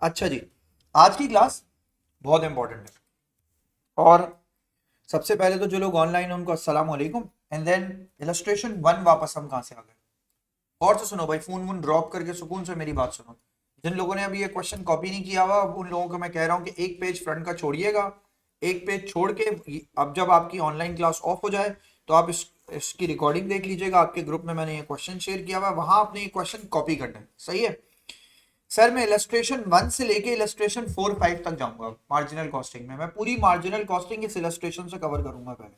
अच्छा जी, आज की क्लास बहुत इंपॉर्टेंट है। और सबसे पहले तो जो लोग ऑनलाइन हैं उनको अस्सलाम वालेकुम। एंड देन इलस्ट्रेशन वन वापस हम कहाँ से आ गए। और तो सुनो भाई, फोन वोन ड्रॉप करके सुकून से मेरी बात सुनो। जिन लोगों ने अभी ये क्वेश्चन कॉपी नहीं किया हुआ, अब उन लोगों को मैं कह रहा हूँ कि एक पेज फ्रंट का छोड़िएगा। एक पेज छोड़ के अब जब आपकी ऑनलाइन क्लास ऑफ हो जाए तो आप इसकी रिकॉर्डिंग देख लीजिएगा। आपके ग्रुप में मैंने ये क्वेश्चन शेयर किया हुआ है, वहां आपने ये क्वेश्चन कॉपी करना है। सही है सर। मैं इलस्ट्रेशन वन से लेके इलस्ट्रेशन फोर फाइव तक जाऊंगा। मार्जिनल कॉस्टिंग में मैं पूरी मार्जिनल कॉस्टिंग इस इलस्ट्रेशन से कवर करूंगा। पहले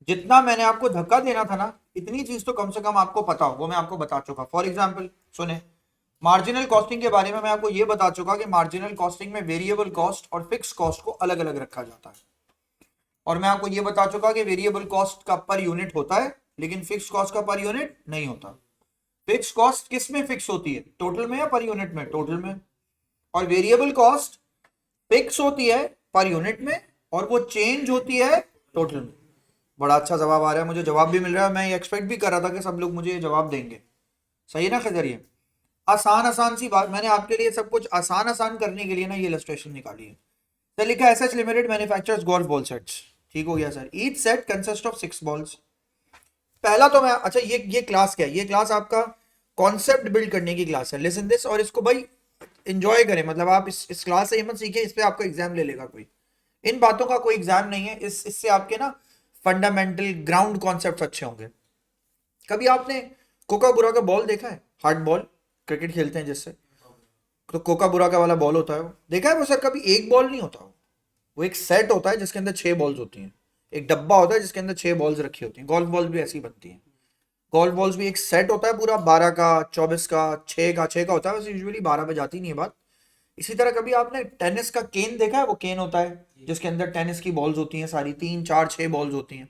जितना मैंने आपको धक्का देना था ना, इतनी चीज तो कम से कम आपको पता हो, वो मैं आपको बता चुका। फॉर एग्जाम्पल सुने, मार्जिनल कॉस्टिंग के बारे में मैं आपको ये बता चुका कि मार्जिनल कॉस्टिंग में वेरिएबल कॉस्ट और फिक्स कॉस्ट को अलग अलग रखा जाता है। और मैं आपको ये बता चुका कि वेरिएबल कॉस्ट का पर यूनिट होता है, लेकिन फिक्स कॉस्ट का पर यूनिट नहीं होता। फिक्स कॉस्ट किस में फिक्स होती है, टोटल में या पर यूनिट में? टोटल में। और वेरिएबल कॉस्ट फिक्स होती है पर यूनिट में, और वो चेंज होती है टोटल में। बड़ा अच्छा जवाब आ रहा है, मुझे जवाब भी मिल रहा है। मैं एक्सपेक्ट भी कर रहा था कि सब लोग मुझे ये जवाब देंगे। सही है ना खैर? ये आसान आसान सी बात, मैंने आपके लिए सब कुछ आसान आसान करने के लिए ना ये इलस्ट्रेशन निकाली है। तो लिखा SH limited manufactures golf ball sets. ठीक हो गया sir. Each set consist of 6 balls. पहला तो मैं, अच्छा ये क्लास क्या है? ये क्लास आपका कॉन्सेप्ट बिल्ड करने की क्लास है। लिसन दिस, और इसको भाई एंजॉय करें। मतलब आप इस क्लास से ये मत सीखे इस पे आपका एग्जाम ले लेगा कोई। इन बातों का कोई एग्जाम नहीं है। इससे आपके ना फंडामेंटल ग्राउंड कॉन्सेप्ट अच्छे होंगे। कभी आपने कोका बुरा का बॉल देखा है? हार्ड बॉल, क्रिकेट खेलते हैं जिससे, तो कोका बुरा का वाला बॉल होता है, वो देखा है वो सर? कभी एक बॉल नहीं होता वो एक सेट होता है जिसके अंदर 6 बॉल्स होती हैं। एक डब्बा होता है जिसके अंदर 6 बॉल्स रखी होती हैं। गोल्फ बॉल्स भी ऐसी बनती हैं। गोल्फ बॉल्स भी एक सेट होता है पूरा, 12 का, 24 का, 6 का होता है। वैसे यूजुअली 12 पे जाती नहीं है बात। इसी तरह कभी आपने टेनिस का केन देखा है? वो केन होता है जिसके अंदर टेनिस की बॉल्स होती हैं सारी, 3 4 6 बॉल्स होती हैं।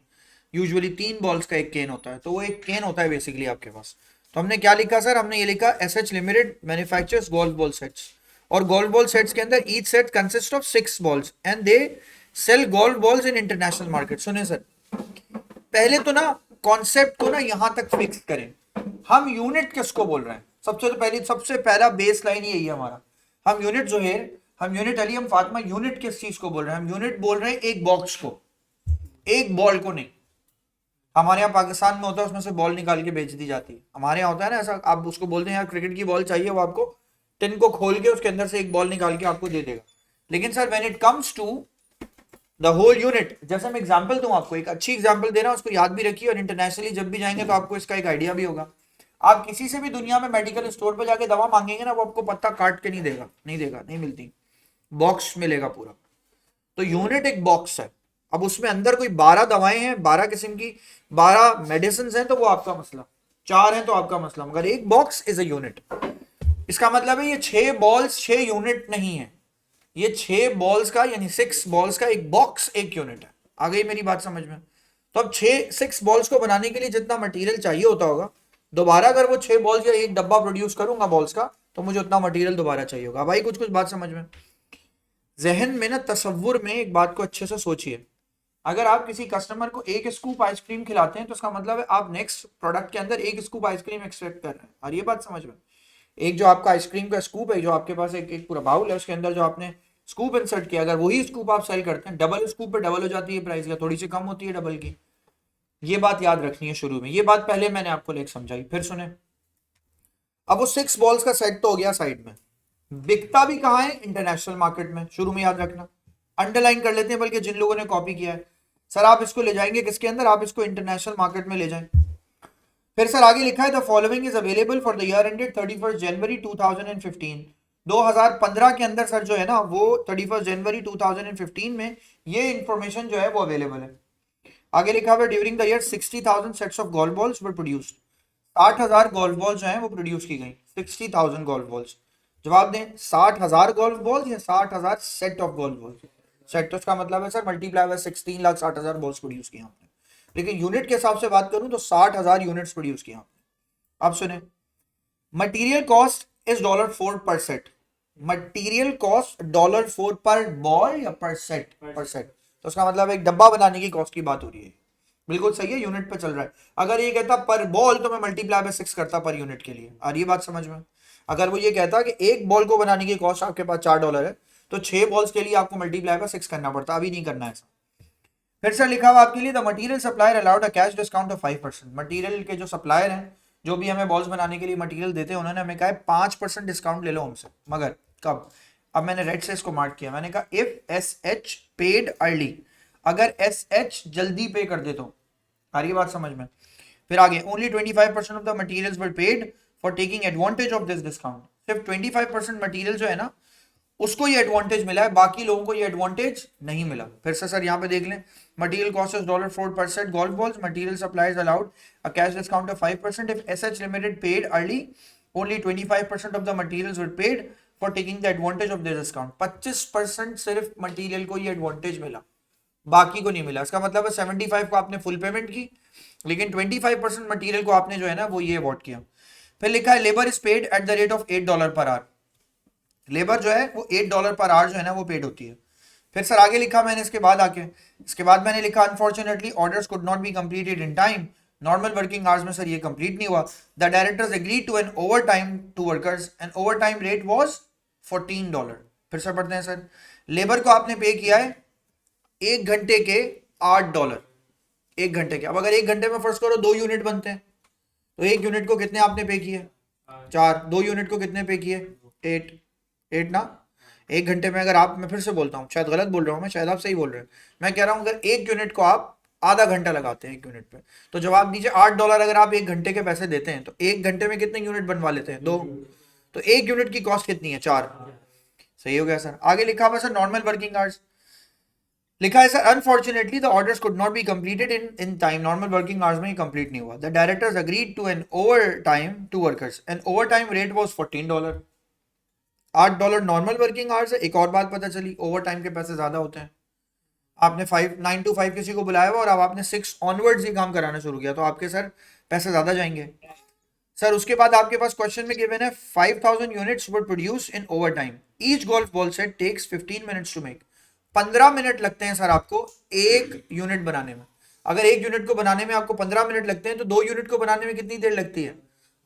यूजुअली 3 बॉल्स का एक केन होता है, तो वो एक केन होता है बेसिकली आपके पास। तो हमने क्या लिखा सर? हमने ये लिखा S H limited manufactures golf ball sets. और गोल्फ बॉल सेट्स के अंदर each set consist of 6 balls and they sell golf balls in international market. सुने सर, पहले तो ना कॉन्सेप्ट को ना यहां तक फिक्स करें। हम यूनिट किसको बोल रहे हैं? सबसे पहला बेस लाइन यही है हमारा। हम यूनिट जो है, हम यूनिट अली, हम फातिमा, यूनिट किस चीज को बोल रहे हैं? हम यूनिट बोल रहे हैं एक बॉक्स को, एक बॉल को नहीं। हमारे यहाँ पाकिस्तान में होता है उसमें से बॉल निकाल के बेच दी जाती है। हमारे यहाँ होता है ना ऐसा, आप उसको बोलते हैं यार क्रिकेट की बॉल चाहिए, वो आपको टिन को खोल के उसके अंदर से एक बॉल निकाल के आपको दे देगा। लेकिन sir when it comes to the whole unit, जैसे मैं एग्जांपल दूं आपको, एक अच्छी एग्जांपल दे रहा हूं, उसको याद भी रखिए और इंटरनेशनली जब भी जाएंगे तो आपको इसका एक आइडिया भी होगा। आप किसी से भी दुनिया में मेडिकल स्टोर पे जाके दवा मांगेंगे ना, वो आपको पत्ता काट के नहीं देगा, नहीं देगा, नहीं मिलती। बॉक्स मिलेगा पूरा। तो यूनिट एक बॉक्स है। अब उसमें अंदर कोई 12 दवाएं हैं, 12 किस्म की, 12 मेडिसिन हैं, तो वो आपका मसला। 4 हैं तो आपका मसला, मगर एक बॉक्स इज अ यूनिट। इसका मतलब है ये 6 बॉल्स 6 यूनिट नहीं है। ये 6 बॉल्स का यानी 6 बॉल्स का एक बॉक्स एक यूनिट है। आ गई मेरी बात समझ में? तो अब 6 बॉल्स को बनाने के लिए जितना मटेरियल चाहिए होता होगा, दोबारा अगर वो 6 बॉल्स या एक डब्बा प्रोड्यूस करूंगा बॉल्स का, तो मुझे उतना मटेरियल दोबारा चाहिए होगा। भाई कुछ कुछ बात समझ में? जहन में ना, तसव्वुर में एक बात को अच्छे से सोचिए। अगर आप किसी कस्टमर को एक स्कूप आइसक्रीम खिलाते हैं तो उसका मतलब है आप नेक्स्ट प्रोडक्ट के अंदर एक स्कूप आइसक्रीम एक्सपेक्ट कर रहे हैं। और ये बात समझ में? एक जो आपका आइसक्रीम का स्कूप है, जो आपके पास एक पूरा बाउल है, उसके अंदर जो आपने स्कूप इंसर्ट किया, अगर वही स्कूप आप सेल करते हैं, डबल स्कूप पे डबल हो जाती है प्राइस, या थोड़ी सी कम होती है डबल की। ये बात याद रखनी है शुरू में। ये बात पहले मैंने आपको लेकर समझाई, फिर सुने। अब वो 6 बॉल्स का सेट तो हो गया साइड में। बिकता भी कहाँ है? इंटरनेशनल मार्केट में। शुरू में याद रखना, अंडरलाइन कर लेते हैं, बल्कि जिन लोगों ने कॉपी किया है। सर आप इसको ले जाएंगे किसके अंदर? आप इसको इंटरनेशनल मार्केट में ले जाएं। फिर सर आगे लिखा है the following is available for the year ended 31 जनवरी 2015। 2015 के अंदर सर जो है ना, वो 31 जनवरी 2015 में ये इंफॉर्मेशन जो है वो अवेलेबल है। आगे लिखा हुआ during the year 60,000 sets of golf balls were produced. 60,000 golf balls जो है वो प्रोड्यूस की गई। 60,000 गोल्फ बॉल्स। जवाब दें, 60,000 गोल्फ बॉल्स या 60,000 set of golf balls? Set तो इसका मतलब है sir multiply by 16,60,000 balls produce किया आपने। लेकिन यूनिट के हिसाब से बात करूं तो 60,000 यूनिट्स प्रोड्यूस किया आपने। अब सुने, मटीरियल कॉस्ट इज $4 पर सेट। मटीरियल कॉस्ट $4 पर बॉल या पर सेट? पर सेट। तो उसका मतलब एक डब्बा बनाने की कॉस्ट की बात हो रही है। बिल्कुल सही है, यूनिट पे चल रहा है। अगर ये कहता पर बॉल तो मैं मल्टीप्लाई बाय 6 करता पर यूनिट के लिए। आ रही है बात समझ में? अगर वो ये कहता कि एक बॉल को बनाने की कॉस्ट आपके पास $4 है तो 6 बॉल्स के लिए आपको मल्टीप्लाई बाय 6 करना पड़ता, अभी नहीं करना है ऐसा। फिर से लिखा हुआ आपके लिए, the material supplier allowed a cash discount of 5%। Material के जो सप्लायर हैं, जो भी हमें बॉल्स बनाने के लिए मटेरियल देते हैं, उन्होंने हमें कहा है 5% डिस्काउंट ले लो हमसे, मगर कब? अब मैंने रेड से इसको मार्क किया, मैंने कहा if S H paid early, अगर एस एच जल्दी पे कर दे तो। आ रही है बात समझ में? फिर आगे, only 25% of the materials were paid for taking advantage of this discount. सिर्फ 25% मटेरियल जो है ना उसको ये एडवांटेज मिला है, बाकी लोगों को ये एडवांटेज नहीं मिला। फिर से सर यहाँ पे देख लें, material cost is $4 golf balls, material supplies allowed a cash discount of 5%। If SH limited paid early, only 25% of the materials were paid for taking the advantage of this discount. 25% सिर्फ material को ये advantage मिला, बाकी को नहीं मिला। इसका मतलब है 75 को आपने फुल पेमेंट की, लेकिन 25% मटेरियल को आपने जो है ना वो ये अवॉर्ड किया। फिर लिखा है labour is paid at the rate of $8 per hour. Labour जो है वो $8 पर आवर जो है ना वो पेड होती है। फिर सर आगे लिखा मैंने इसके बाद मैंने लिखा unfortunately orders could not be completed in time. Normal working hours में सर ये कंप्लीट नहीं हुआ। The directors agreed to an overtime to workers and overtime rate was $14। फिर से पढ़ते हैं सर, लेबर को आपने पे किया है 1 घंटे के $8, 1 घंटे के। अब अगर 1 घंटे में फर्स्ट करो 2 यूनिट बनते हैं, तो 1 यूनिट को कितने आपने पे किए? 4। 2 यूनिट को कितने पे किए? 8 ना। 1 घंटे में अगर आप, मैं फिर से बोलता हूँ, शायद गलत बोल रहा हूँ मैं, शायद आप सही बोल रहे हैं। मैं कह रहा हूँ अगर 1 यूनिट को आप आधा घंटा लगाते हैं 1 यूनिट पे, तो जवाब दीजिए $8 अगर आप 1 घंटे के पैसे देते हैं तो 1 घंटे में कितने यूनिट बनवा लेते हैं? 2। तो 1 यूनिट की कॉस्ट कितनी है? 4। सही हो गया सर। आगे लिखा हुआ सर नॉर्मल वर्किंग आवर्स। लिखा है sir unfortunately the orders could not be completed in time. Normal working hours में ही कंप्लीट नहीं हुआ। The directors agreed to an overtime to workers and overtime rate was $14। $8 normal working hours है। एक और बात पता चली, ओवर टाइम के पैसे ज्यादा होते हैं। आपने 9 to 5 किसी को बुलाया हुआ और अब आपने 6 ऑनवर्ड्स ही काम कराना शुरू किया, तो आपके सर पैसे ज्यादा जाएंगे। सर उसके बाद आपके पास क्वेश्चन में गिवन है 5000 units were produced in overtime. Each golf ball set takes 15 minutes to make. 15 minute लगते हैं सर आपको एक यूनिट बनाने में। अगर एक यूनिट को बनाने में आपको 15 मिनट लगते हैं तो 2 यूनिट को बनाने में कितनी देर लगती है?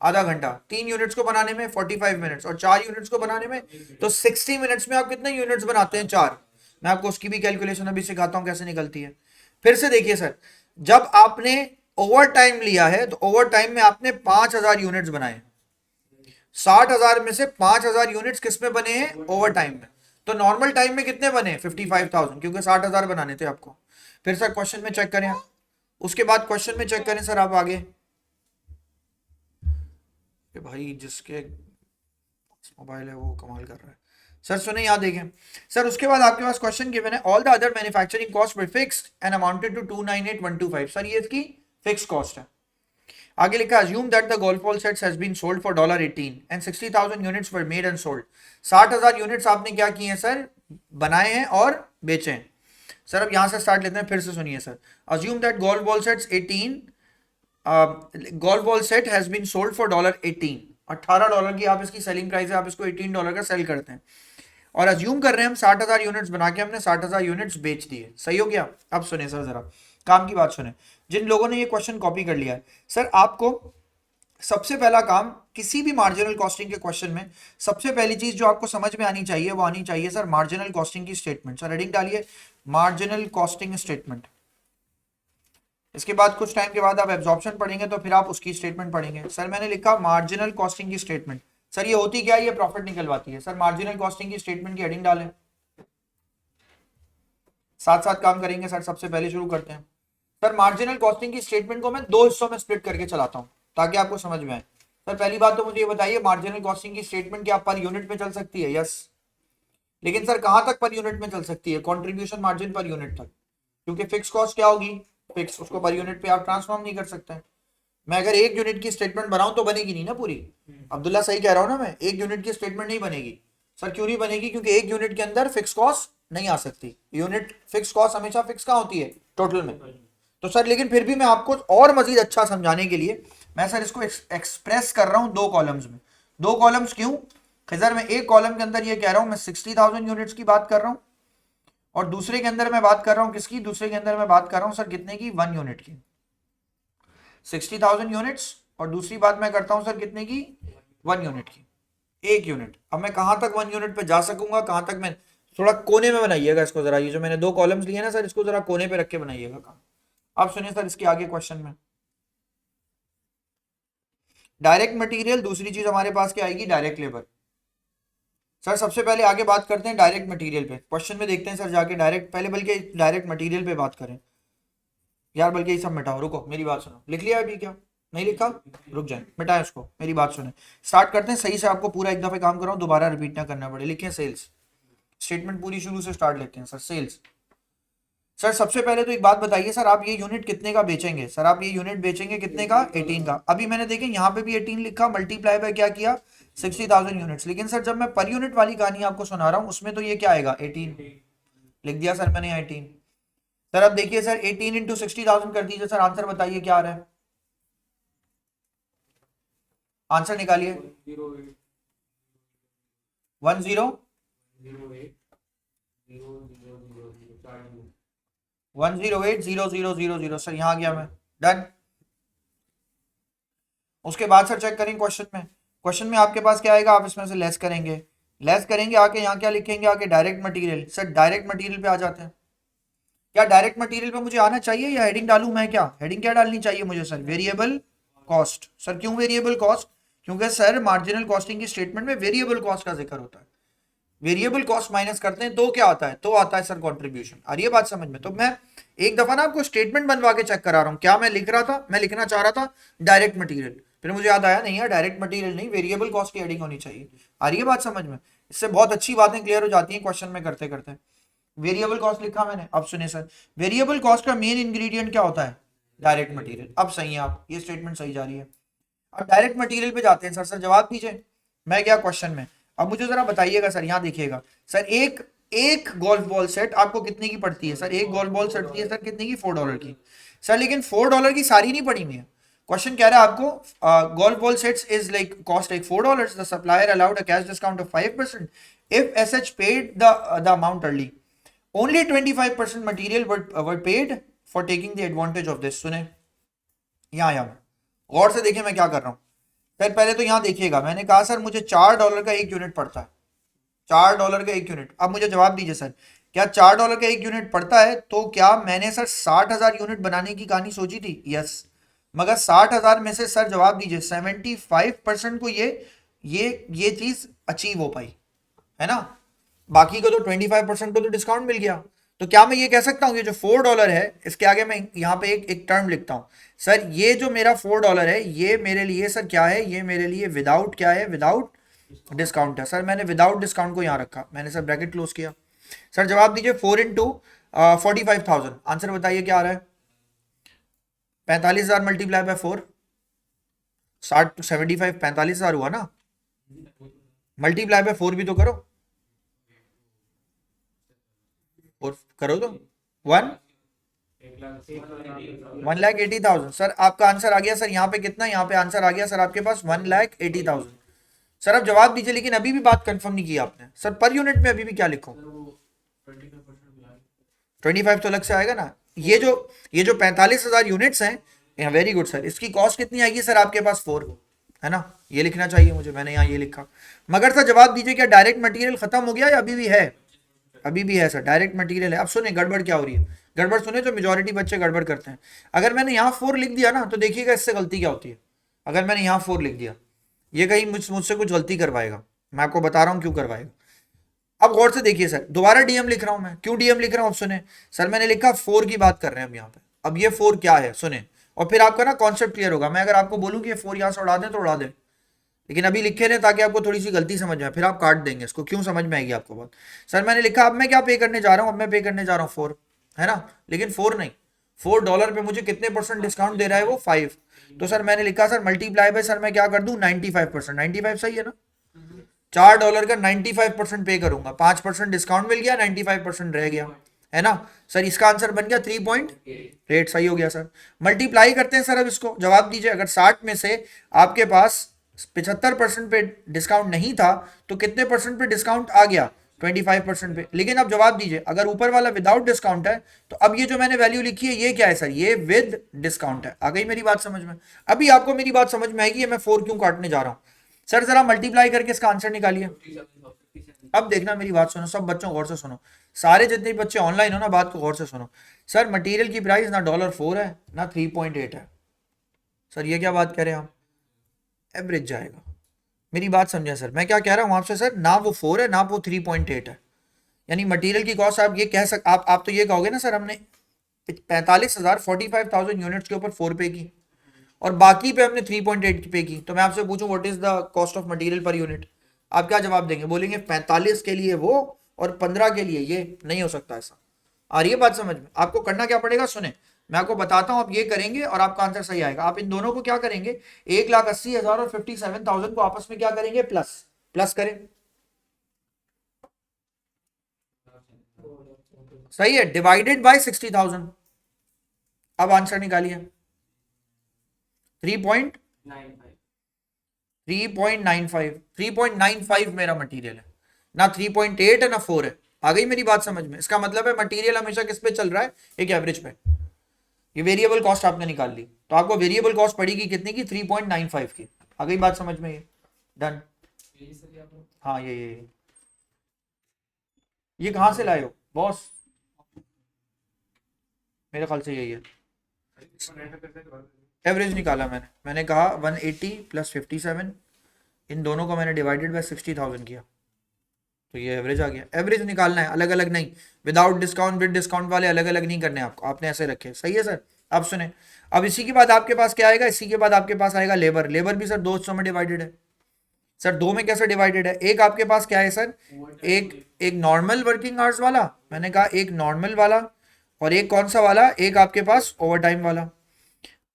आधा घंटा। 3 यूनिट्स को बनाने में 45 मिनट्स और 4 यूनिट्स को बनाने में तो 60 मिनट्स में आप कितने यूनिट्स बनाते हैं? 4। मैं आपको उसकी भी कैलकुलेशन अभी सिखाता हूं कैसे निकलती है। फिर से देखिए सर, जब आपने ओवर टाइम लिया है तो ओवर टाइम में आपने 5000 यूनिट्स बनाए। 60,000 में से 5000 यूनिट्स किस में बने हैं? ओवर टाइम में। तो नॉर्मल टाइम में कितने बने? 55,000, क्योंकि 60,000 बनाने थे आपको। फिर सर क्वेश्चन में चेक करें, उसके बाद क्वेश्चन में चेक करें सर आप आगे कि भाई जिसके मोबाइल है वो कमाल कर रहा है। सर सुने, यहाँ देखें सर, उसके बाद आपके पास क्वेश्चन गिवन है all the other manufacturing cost were fixed and amounted to 298,125। Sir ये इसकी फिक्स कॉस्ट है। आगे लिखा assume that the golf ball sets has been sold for $18 and 60,000 units were made and sold। 60,000 units आपने क्या किए हैं सर? बनाए हैं और बेचे हैं। सर अब यहां से स्टार्ट लेते हैं, फिर से सुनिए sir. assume that golf ball sets 18 golf ball set has been sold for $18। $18 की आप इसकी सेलिंग प्राइस है, आप इसको $18 का सेल करते हैं और अज्यूम कर रहे हैं हम 60,000 यूनिट्स बना के हमने 60,000 यूनिट्स बेच दिए। सही हो गया? अब सुने सर, जरा काम की बात सुने। जिन लोगों ने ये क्वेश्चन कॉपी कर लिया है, सर आपको सबसे पहला काम किसी भी मार्जिनल कॉस्टिंग के क्वेश्चन में सबसे पहली चीज जो आपको समझ में आनी चाहिए वो आनी चाहिए सर मार्जिनल कॉस्टिंग की स्टेटमेंट। सर हेडिंग डालिए मार्जिनल कॉस्टिंग स्टेटमेंट। इसके बाद कुछ टाइम के बाद आप एब्जॉर्प्शन पढ़ेंगे तो फिर आप उसकी स्टेटमेंट पढ़ेंगे। सर मैंने लिखा मार्जिनल कॉस्टिंग की स्टेटमेंट। सर ये होती क्या है? ये प्रॉफिट निकलवाती है। सर मार्जिनल कॉस्टिंग की स्टेटमेंट की हेडिंग डालें, साथ साथ काम करेंगे सर। सबसे पहले शुरू करते हैं सर, मार्जिनल कॉस्टिंग की स्टेटमेंट को मैं 2 हिस्सों में स्प्लिट करके चलाता हूं ताकि आपको समझ में आए। सर पहली बात तो मुझे ये बताइए, मार्जिनल कॉस्टिंग की स्टेटमेंट क्या पर यूनिट में चल सकती है? यस। लेकिन सर कहां तक पर यूनिट में चल सकती है? कंट्रीब्यूशन मार्जिन पर यूनिट तक, क्योंकि फिक्स कॉस्ट क्या होगी? फिक्स, उसको पर यूनिट पे आप ट्रांसफॉर्म नहीं कर सकते। मैं अगर 1 यूनिट की स्टेटमेंट बनाऊं तो बनेगी नहीं ना पूरी। अब्दुल्ला सही कह रहा हूं ना मैं? 1 यूनिट की स्टेटमेंट नहीं बनेगी। सर क्यों नहीं बनेगी? क्योंकि 1 यूनिट के अंदर फिक्स कॉस्ट नहीं आ सकती। यूनिट फिक्स कॉस्ट हमेशा फिक्स कहाँ होती है? टोटल में। तो सर लेकिन फिर भी मैं आपको और मजीद अच्छा समझाने के लिए मैं सर इसको एक्सप्रेस कर रहा हूं 2 कॉलम्स में। 2 कॉलम्स क्यों? खैर मैं एक कॉलम के अंदर ये कह रहा हूं मैं 60,000 यूनिट्स की बात कर रहा हूं और दूसरे के अंदर मैं बात कर रहा हूं किसकी? दूसरे के अंदर मैं बात कर रहा हूं सर कितने की? 1 यूनिट की। 60,000 यूनिट्स और दूसरी बात मैं करता हूं सर कितने की? 1 यूनिट की। 1 यूनिट। अब मैं कहां तक 1 यूनिट पे जा सकूंगा, कहां तक मैं, थोड़ा कोने में बनाइएगा इसको जरा, ये जो मैंने 2 कॉलम्स लिए ना सर, इसको जरा कोने पे रख के बनाइएगा काम। अब सुनिए सर इसके आगे क्वेश्चन में, डायरेक्ट मटेरियल, दूसरी चीज हमारे पास क्या आएगी, डायरेक्ट लेबर। सर सबसे पहले आगे बात करते हैं डायरेक्ट मटेरियल पे, क्वेश्चन में देखते हैं सर जाके डायरेक्ट, पहले बल्कि डायरेक्ट मटेरियल पे बात करें यार, बल्कि ये सब मिटाओ, रुको मेरी बात सुनो, लिख लिया अभी क्या नहीं लिखा, रुक जाए मिटाएं उसको, मेरी बात सुने, स्टार्ट करते हैं सही से, आपको पूरा एक दफे काम कर रहा हूँ, दोबारा रिपीट ना करना पड़े। लिखिए सेल्स, स्टेटमेंट पूरी शुरू से स्टार्ट लेते हैं सर। सेल्स, सर सबसे पहले तो एक बात बताइए सर, आप ये यूनिट कितने का बेचेंगे, सर आप ये यूनिट बेचेंगे कितने का, 18 का। अभी मैंने देखे यहाँ पे भी 18 लिखा, मल्टीप्लाई बाय क्या किया, 60,000 यूनिट्स, लेकिन सर जब मैं पर यूनिट वाली कहानी आपको सुना रहा हूँ उसमें तो ये क्या आएगा, 18 लिख दिया सर मैंने, 18। सर अब देखिए सर 18 इंटू 60,000 कर दीजिए सर, आंसर बताइए क्या आ रहा है, आंसर निकालिए। 10080000, सर यहाँ आ गया मैं, डन। उसके बाद सर चेक करेंगे क्वेश्चन में, क्वेश्चन में आपके पास क्या आएगा, आप इसमें से लेस करेंगे, लेस करेंगे आके यहाँ क्या लिखेंगे, आके direct material. Sir direct material पे आ जाते हैं, क्या डायरेक्ट मटेरियल पे मुझे आना चाहिए या हेडिंग डालूं मैं, क्या हेडिंग क्या डालनी चाहिए मुझे सर, वेरिएबल कॉस्ट। सर क्यों वेरिएबल कॉस्ट, क्योंकि सर मार्जिनल कॉस्टिंग की स्टेटमेंट में वेरिएबल कॉस्ट का जिक्र होता है, वेरिएबल कॉस्ट माइनस करते हैं तो क्या आता है, तो आता है सर कंट्रीब्यूशन। आ रही है बात समझ में। तो मैं एक दफा ना आपको स्टेटमेंट बनवा के चेक करा रहा हूँ, क्या मैं लिख रहा था, मैं लिखना चाह रहा था डायरेक्ट मटेरियल, फिर मुझे याद आया नहीं यार डायरेक्ट मटेरियल नहीं, वेरिएबल कॉस्ट की हेडिंग होनी चाहिए। आ रही है बात समझ में, इससे बहुत अच्छी बातें क्लियर हो जाती हैं क्वेश्चन में करते करते। वेरिएबल कॉस्ट लिखा मैंने। अब सुनिए सर, वेरिएबल कॉस्ट का मेन इंग्रेडिएंट क्या होता है, डायरेक्ट मटेरियल। अब सही है, आप ये स्टेटमेंट सही जा रही है। अब डायरेक्ट मटेरियल पे जाते हैं सर, सर जवाब दीजिए, मैं क्या क्वेश्चन में। अब मुझे जरा बताइएगा सर, यहाँ देखिएगा सर, एक एक गोल्फ बॉल सेट आपको कितने की पड़ती है सर, एक गोल्फ बॉल सेट है सर कितने की, $4 की। सर लेकिन $4 की सारी नहीं पड़ी हुई है, क्वेश्चन कह रहा है आपको golf ball sets is like cost like $4, the supplier allowed a cash discount of 5% if SH paid the amount early, only 25% material were paid for taking the advantage of this। सुने यहाँ गौर से देखिए मैं क्या कर रहा हूँ। फिर पहले तो यहाँ देखिएगा, मैंने कहा सर मुझे $4 का एक यूनिट पड़ता है, $4 का एक यूनिट। अब मुझे जवाब दीजिए सर, क्या $4 का एक यूनिट पड़ता है, तो क्या मैंने सर 60,000 यूनिट बनाने की कहानी सोची थी, यस। मगर 60,000 में से सर जवाब दीजिए 75% को ये चीज अचीव हो पाई है ना, बाकी को तो 25% को तो डिस्काउंट मिल गया। तो क्या मैं ये कह सकता हूँ ये जो $4 है, इसके आगे मैं यहाँ पे एक टर्म लिखता हूँ सर, ये जो मेरा $4 है ये मेरे लिए सर क्या है, ये मेरे लिए विदाउट क्या है, विदाउट डिस्काउंट है। सर मैंने विदाउट डिस्काउंट को यहाँ रखा, मैंने सर ब्रैकेट क्लोज किया। सर जवाब दीजिए 4 इंटू 45,000, आंसर बताइए क्या आ रहा है, 45,000 मल्टीप्लाई बाय 4, 60 to 75, 45,000 हुआ ना, मल्टीप्लाई बाय 4 भी तो करो, और करो तो 1,80,000। सर आपका आंसर आ गया सर यहाँ पे कितना, यहाँ पे आंसर आ गया सर आपके पास 1,80,000। सर अब जवाब दीजिए, लेकिन अभी भी बात कंफर्म नहीं की आपने सर, पर यूनिट में अभी भी क्या लिखूं, 25 तो अलग से आएगा ना। ये जो 45,000 यूनिट्स हैं, वेरी गुड सर, इसकी कॉस्ट कितनी आएगी सर आपके पास 4 है ना, ये लिखना चाहिए मुझे, मैंने यहाँ ये लिखा। मगर सर जवाब दीजिए क्या डायरेक्ट मटेरियल खत्म हो गया या अभी भी है, अभी भी है सर, डायरेक्ट मटेरियल है। अब सुने गड़बड़ क्या हो रही है, गड़बड़ सुने जो मेजोरिटी बच्चे गड़बड़ करते हैं। अगर मैंने यहाँ 4 लिख दिया ना, तो देखिएगा इससे गलती क्या होती है, अगर मैंने यहाँ 4 लिख दिया, ये कहीं मुझसे कुछ गलती करवाएगा, मैं आपको बता रहा हूँ क्यों करवाएगा। अब गौर से देखिए सर, दोबारा डीएम लिख रहा हूं मैं, क्यों डीएम लिख रहा हूं, अब सुने सर, मैंने लिखा 4 की बात कर रहे हैं हम यहाँ पे। अब ये 4 क्या है सुने, और फिर आपका ना कॉन्सेप्ट क्लियर होगा। मैं अगर आपको बोलूं कि ये 4 यहाँ से उड़ा दें तो उड़ा दें, लेकिन अभी लिखे रहे ताकि आपको थोड़ी सी गलती समझ में आए, फिर आप काट देंगे इसको, क्यों समझ में आएगी आपको बात। सर मैंने लिखा अब मैं क्या पे करने जा रहा हूँ, अब मैं पे करने जा रहा हूँ 4 है ना, लेकिन 4 नहीं, $4 पे मुझे कितने % डिस्काउंट दे रहा है वो 5। तो सर मैंने लिखा सर मल्टीप्लाई बाय सर मैं क्या कर दूं 95%, 95 सही है ना, $4 का 95% पे करूंगा, 5% डिस्काउंट मिल गया, 95% रह गया है ना। सर इसका आंसर बन गया 3.8, सही हो गया सर। मल्टीप्लाई करते हैं सर, अब इसको जवाब दीजिए, अगर 60 में से आपके पास 75% पे डिस्काउंट नहीं था तो कितने % पे डिस्काउंट आ गया, 25% पे। लेकिन अब जवाब दीजिए अगर ऊपर वाला विदाउट डिस्काउंट है, तो अब ये जो मैंने वैल्यू लिखी है ये क्या है सर, ये विद डिस्काउंट है। आ गई मेरी बात समझ में, अभी आपको मेरी बात समझ में आएगी, मैं 4 क्यों काटने जा रहा हूं। सर जरा मल्टीप्लाई करके इसका आंसर निकालिए। अब देखना मेरी बात सुनो, सब बच्चों गौर से सुनो, सारे जितने भी बच्चे ऑनलाइन हो ना बात को गौर से सुनो। सर मटेरियल की प्राइस ना $4 है ना 3.8 है। सर ये क्या बात कह रहे हैं आप, एवरेज जाएगा। मेरी बात समझे सर, मैं क्या कह रहा हूँ आपसे सर, ना वो 4 है ना वो 3.8 है। यानी मटेरियल की कॉस्ट आप ये कह आप तो ये कहोगे ना सर हमने 45,000 45,000 यूनिट्स के ऊपर 4 पे की और बाकी पे हमने 3.8 पे की, तो मैं आपसे पूछूं what is the cost of material per unit, आप क्या जवाब देंगे? बोलेंगे 45 के लिए वो और 15 के लिए ये। नहीं हो सकता ऐसा। आ रही है बात समझ में? आपको करना क्या पड़ेगा, सुने मैं आपको बताता हूं, आप ये करेंगे और आपका आंसर सही आएगा। आप इन दोनों को क्या करेंगे, 1,80,000 और 57,000 को आपस में क्या करेंगे, प्लस प्लस करें। सही है, डिवाइडेड बाय 60,000। अब आंसर निकालिए। 3.95 मेरा मटेरियल है, ना 3.8 है ना 4 है। आ गई मेरी बात समझ में? इसका मतलब है मटेरियल हमेशा किस पे चल रहा है, एक एवरेज पे। ये वेरिएबल कॉस्ट आपने निकाल ली, तो आपको वेरिएबल कॉस्ट पड़ेगी कितने की, 3.95 की। आ गई बात समझ में? ये डन। हाँ ये कहां से लाए हो बॉस? मेरे ख्याल से यही है। एवरेज निकाला मैंने कहा 180 प्लस 57, इन दोनों को मैंने डिवाइडेड बाय 60,000 किया, तो ये एवरेज आ गया। एवरेज निकालना है, अलग अलग नहीं, विदाउट डिस्काउंट विद डिस्काउंट वाले अलग अलग नहीं करने आपको, आपने ऐसे रखे। सही है सर? अब सुने, अब इसी के बाद आपके पास क्या आएगा, इसी के बाद आपके पास आएगा लेबर। लेबर भी सर दो हिस्सों में डिवाइडेड है। सर दो में कैसे डिवाइडेड है, एक आपके पास क्या है सर, एक एक नॉर्मल वर्किंग आवर्स वाला, मैंने कहा एक नॉर्मल वाला, और एक कौन सा वाला, एक आपके पास ओवर टाइम वाला।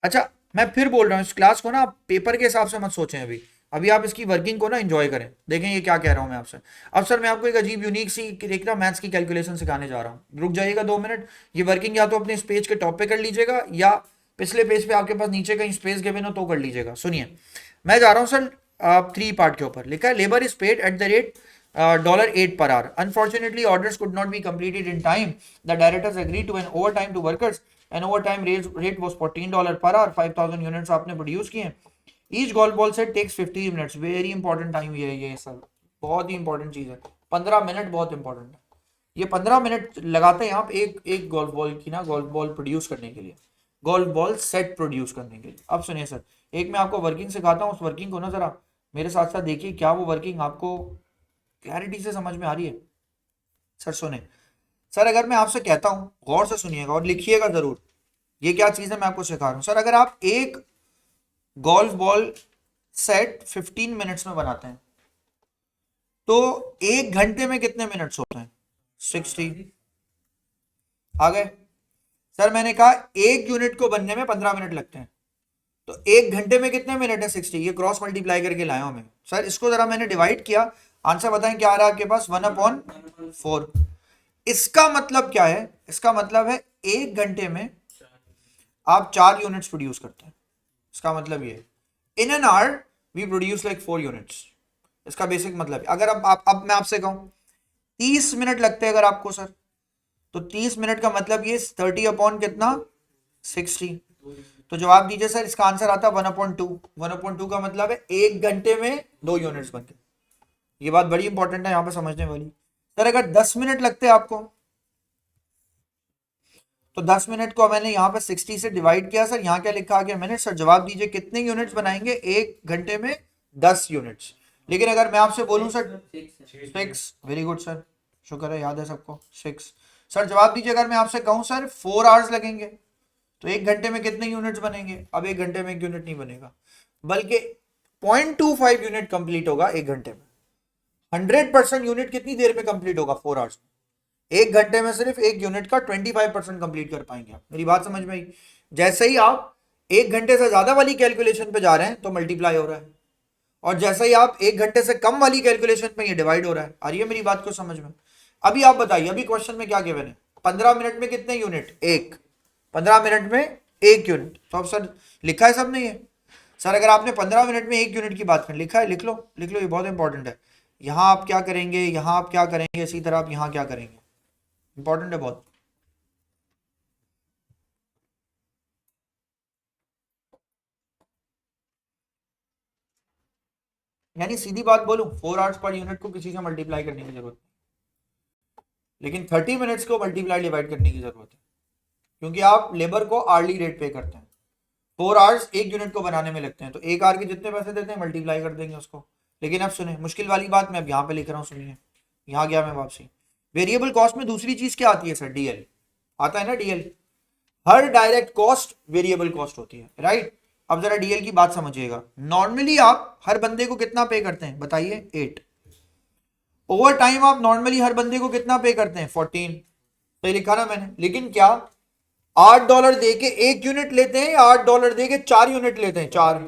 अच्छा मैं फिर बोल रहा हूँ, इस क्लास को ना आप पेपर के हिसाब से मत सोचें, अभी अभी आप इसकी वर्किंग को ना एंजॉय करें। देखें ये क्या कह रहा हूँ मैं आपसे। अब सर मैं आपको एक अजीब यूनिक सी एक ना मैथ्स की कैलकुलेशन सिखाने जा रहा हूँ, रुक जाइएगा 2 मिनट। ये वर्किंग या तो अपने इस पेज के टॉप पे कर लीजिएगा, या पिछले पेज पे आपके पास नीचे कहीं स्पेस गिवन हो तो कर लीजिएगा। सुनिए मैं जा रहा हूँ सर, 3 पार्ट के ऊपर लिखा है, labour is paid at the rate $8 per hour. Unfortunately, orders could not be completed in time. The directors agreed to an overtime to workers. An overtime rate was $14 per hour. 5,000 units आपने produce किए। Each golf ball set takes 15 minutes. Very important time ये sir, बहुत ही important चीज है। 15 minute बहुत important है। ये 15 minute लगाते हैं आप एक एक गोल्फ बॉल की ना, गोल्फ बॉल प्रोड्यूस करने के लिए, गोल्फ बॉल सेट प्रोड्यूस करने के लिए। अब सुनिए सर, एक मैं आपको वर्किंग सिखाता हूँ, उस वर्किंग को ना जरा मेरे साथ साथ देखिए, क्या वो वर्किंग आपको क्लैरिटी से समझ में आ रही है? सर सुने सर, अगर मैं आपसे कहता हूं, गौर से सुनिएगा और लिखिएगा जरूर, ये क्या चीज है मैं आपको सिखा रहा हूं। सर अगर आप एक गोल्फ बॉल सेट 15 मिनट्स में बनाते हैं, तो 1 घंटे में कितने मिनट्स होते हैं? 60। आ गए? सर मैंने कहा एक यूनिट को बनने में 15 मिनट लगते हैं, तो 1 घंटे में कितने मिनट है? 60। ये क्रॉस मल्टीप्लाई करके लाया हूं मैं सर, इसको जरा मैंने डिवाइड किया, आंसर बताएं क्या आ रहा है आपके पास, 1/4। इसका मतलब क्या है? इसका मतलब है 1 घंटे में आप 4 यूनिट्स प्रोड्यूस करते हैं। इसका मतलब ये, in an hour we produce like 4 units. इसका बेसिक मतलब अगर अब मैं आपसे कहूं 30 मिनट लगते हैं अगर आपको सर, तो 30 मिनट का मतलब ये 30 अपॉन कितना, 60। तो जवाब दीजिए सर, इसका आंसर आता है 1/2। 1/2 का मतलब है 1 घंटे में 2 यूनिट्स बनते। ये बात बड़ी इंपॉर्टेंट है यहां पर समझने वाली। सर अगर 10 मिनट लगते हैं आपको, तो 10 मिनट को मैंने यहाँ पे 60 से डिवाइड किया। सर यहाँ क्या लिखा आ गया मिनट। सर जवाब दीजिए कितने यूनिट्स बनाएंगे 1 घंटे में? 10 यूनिट्स। लेकिन अगर मैं आपसे बोलूं सर 6, वेरी गुड सर, शुक्र है याद है सबको, 6। सर जवाब दीजिए अगर मैं आपसे कहूं सर 4 आवर्स लगेंगे, तो 1 घंटे में कितने यूनिट्स बनेंगे? अब 1 घंटे में 1 यूनिट नहीं बनेगा, बल्कि 0.25 यूनिट कंप्लीट होगा 1 घंटे में। 100% यूनिट कितनी देर में कंप्लीट होगा? 4 आवर्स में। 1 घंटे में सिर्फ एक यूनिट का 25% कंप्लीट कर पाएंगे आप। मेरी बात समझ में आई? जैसे ही आप 1 घंटे से ज्यादा वाली कैलकुलेशन पे जा रहे हैं तो मल्टीप्लाई हो रहा है, और जैसे ही आप 1 घंटे से कम वाली कैलकुलेशन पे ये डिवाइड हो रहा है। आ रही है मेरी बात को समझ में? अभी आप बताइए, अभी क्वेश्चन में क्या गिवन है, 15 मिनट में कितने यूनिट? एक। 15 मिनट में 1 यूनिट, तो अब सर लिखा है सबने ये? सर अगर आपने 15 मिनट में 1 यूनिट की बात कर लिखा है, लिख लो लिख लो, ये बहुत इंपॉर्टेंट है। यहां आप क्या करेंगे, यहां आप क्या करेंगे, इसी तरह आप यहां क्या करेंगे, इंपॉर्टेंट है बहुत। यानी सीधी बात बोलूं 4 आवर्स पर यूनिट को किसी से मल्टीप्लाई करने की जरूरत नहीं, लेकिन 30 मिनट्स को मल्टीप्लाई डिवाइड करने की जरूरत है, क्योंकि आप लेबर को आर्ली रेट पे करते हैं। 4 आवर्स एक यूनिट को बनाने में लगते हैं, तो एक आवर के जितने पैसे देते हैं मल्टीप्लाई कर देंगे उसको। लेकिन अब सुने, मुश्किल वाली बात मैं अब यहाँ पे लिख रहा हूँ, सुनिए, यहाँ गया मैं वापसी। वेरिएबल कॉस्ट में दूसरी चीज क्या आती है सर? डीएल आता है ना। डीएल हर डायरेक्ट कॉस्ट वेरिएबल कॉस्ट होती है, राइट। अब जरा डीएल की बात समझिएगा। नॉर्मली आप हर बंदे को कितना पे करते हैं बताइए? 8। ओवर टाइम आप नॉर्मली हर बंदे को कितना पे करते हैं? 14। तो ये लिखा ना मैंने। लेकिन क्या $8 दे के 1 यूनिट लेते हैं या $8 दे के 4 यूनिट लेते हैं? 4।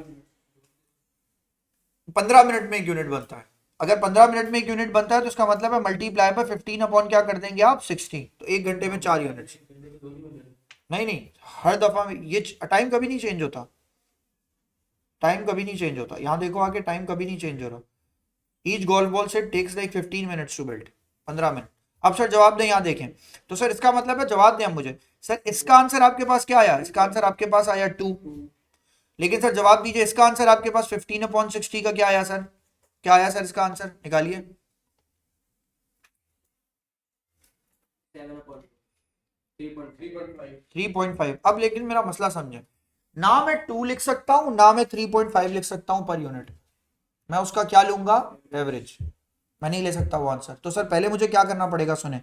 15 मिनट में 1 यूनिट बनता है। अगर 15 मिनट में 1 यूनिट बनता है तो इसका मतलब है मल्टीप्लाई पर 15 अपॉन क्या कर देंगे आप? 60। तो 1 घंटे में 4 यूनिट। नहीं नहीं, हर दफा में ये टाइम कभी नहीं चेंज होता, टाइम कभी नहीं चेंज होता। यहां देखो आगे, टाइम कभी नहीं चेंज हो रहा। Each golf ball set takes like 15 minutes to build, 15 minute. अब सर जवाब दें, यहां देखें तो सर इसका मतलब है, जवाब दें अब मुझे। सर इसका आंसर आपके पास क्या आया? इसका आंसर आपके पास आया 2। लेकिन सर जवाब दीजिए, इसका आंसर आपके पास 15/60 का क्या आया सर? क्या आया सर इसका आंसर? निकालिए। 3.5। अब लेकिन मेरा मसला समझे, ना मैं 2 लिख सकता हूं ना मैं 3.5 लिख सकता हूं पर यूनिट। मैं उसका क्या लूंगा? एवरेज। मैं नहीं ले सकता वो आंसर। तो सर पहले मुझे क्या करना पड़ेगा? सुने,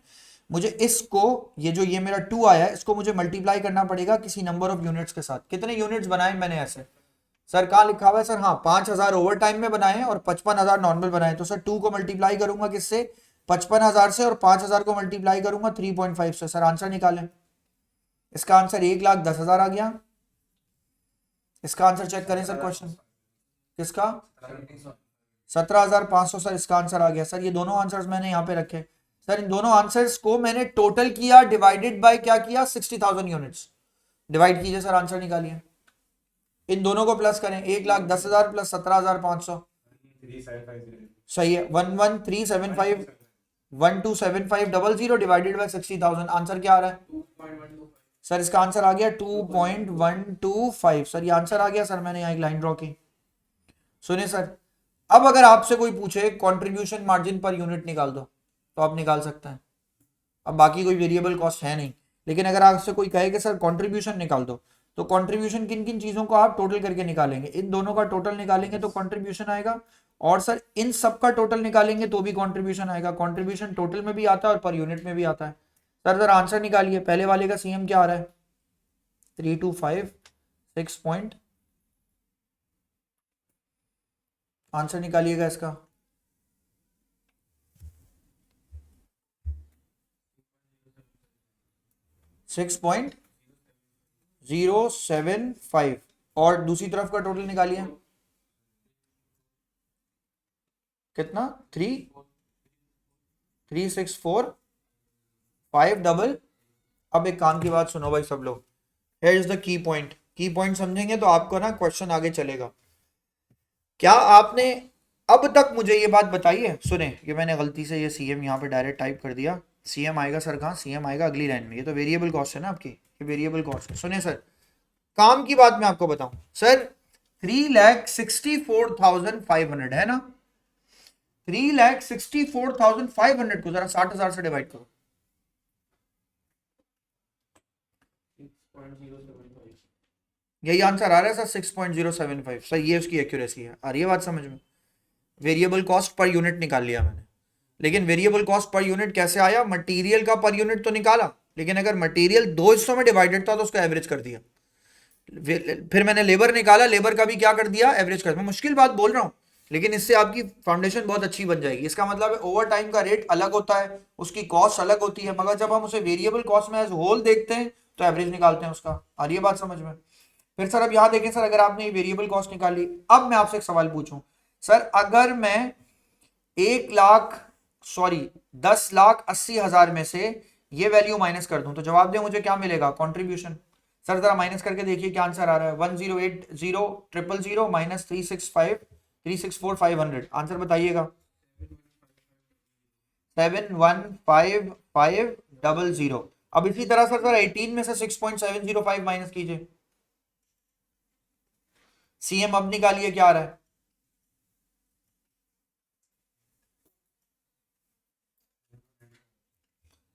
मुझे इसको, ये मेरा 2 आया है, इसको मुझे मल्टीप्लाई करना पड़ेगा किसी नंबर ऑफ यूनिट्स के साथ। कितने यूनिट्स बनाए मैंने ऐसे? सर कहाँ लिखा हुआ है सर? हाँ, 5000 ओवर टाइम में बनाए हैं और 55,000 नॉर्मल बनाए। तो सर 2 को मल्टीप्लाई करूंगा किससे? 55,000 से, और 5000 को मल्टीप्लाई करूंगा 3.5 से। सर आंसर निकालें। इसका आंसर 1,10,000 आ गया। इसका आंसर चेक करें सर, क्वेश्चन किसका? 17,500 सर इसका आंसर आ गया। सर ये दोनों आंसर्स मैंने यहाँ पे रखे। सर इन दोनों आंसर्स को मैंने टोटल किया, डिवाइडेड बाय क्या किया? 60,000 यूनिट्स। डिवाइड कीजिए सर, आंसर निकालिए। इन दोनों को प्लस करें, 1,10,000 प्लस 17,500, सही है 11375 127500 डिवाइडेड बाय 60,000। आंसर क्या आ रहा है सर? इसका आंसर आ गया 2.125। सर ये आंसर आ गया सर, मैंने यहाँ एक लाइन ड्रॉ की। सुनिए सर, अब अगर आपसे कोई पूछे कंट्रीब्यूशन मार्जिन पर यूनिट निकाल दो, तो आप निकाल सकते हैं। अब बाकी कोई वेरिएबल कॉस्ट है नहीं, लेकिन अगर आपसे कोई कहे कि सर कंट्रीब्यूशन निकाल दो, तो कंट्रीब्यूशन किन किन चीजों को आप टोटल करके निकालेंगे? इन दोनों का टोटल निकालेंगे तो कंट्रीब्यूशन आएगा, और सर इन सब का टोटल निकालेंगे तो भी कंट्रीब्यूशन आएगा। कंट्रीब्यूशन टोटल में भी आता है और पर यूनिट में भी आता है। सर जरा आंसर निकालिए। पहले वाले का सीएम क्या आ रहा है? 3256 पॉइंट। आंसर निकालिएगा इसका। $6.075। और दूसरी तरफ का टोटल निकालिए। कितना? 3,364,5 डबल। अब एक काम की बात सुनो भाई सब लोग, here is the key point. की पॉइंट समझेंगे तो आपको ना क्वेश्चन आगे चलेगा। क्या आपने अब तक मुझे ये बात बताइए? सुने, ये मैंने गलती से ये सीएम यहाँ पे डायरेक्ट टाइप कर दिया। सीएम आएगा सर कहाँ? सीएम आएगा अगली लाइन में। ये तो वेरिएबल कॉस्ट है ना आपकी, ये वेरिएबल कॉस्ट है। सुने सर, काम की बात मैं आपको बताऊं सर, 3,64,500 है ना? 3,64,500 को जरा 60,000 से डिवाइड करो। यही आंसर आ रहा है सर, 6.075। सर ये उसकी एक्यूरेसी है। आ रही है बात समझ में? वेरिएबल कॉस्ट पर यूनिट निकाल लिया मैंने, लेकिन वेरिएबल कॉस्ट पर यूनिट कैसे आया? मटेरियल का पर यूनिट तो निकाला, लेकिन अगर मटेरियल 2 हिस्सों में डिवाइडेड था तो उसका एवरेज कर दिया। फिर मैंने लेबर निकाला, लेबर का भी क्या कर दिया? एवरेज कर। मैं मुश्किल बात बोल रहा हूं, लेकिन इससे आपकी फाउंडेशन बहुत अच्छी बन जाएगी। इसका मतलब है ओवर टाइम का रेट अलग होता है, उसकी कॉस्ट अलग होती है, मगर जब हम उसे वेरिएबल कॉस्ट में एज होल देखते हैं तो एवरेज निकालते हैं उसका। आ रही है बात समझ में? फिर सर अब यहां देखें सर, अगर आपने वेरिएबल कॉस्ट निकाली, अब मैं आपसे एक सवाल पूछूं सर, अगर मैं 10,80,000 में से ये वैल्यू माइनस कर दूं तो जवाब दें मुझे क्या मिलेगा? कंट्रीब्यूशन। सर जरा माइनस करके देखिए क्या आंसर आ रहा है। 1,080,000 माइनस 364,500। आंसर बताइएगा। 7,155,000। अब इसी तरह सर 18 में से 6.705 माइनस कीजिए। सीएम अब निकालिए क्या आ रहा है?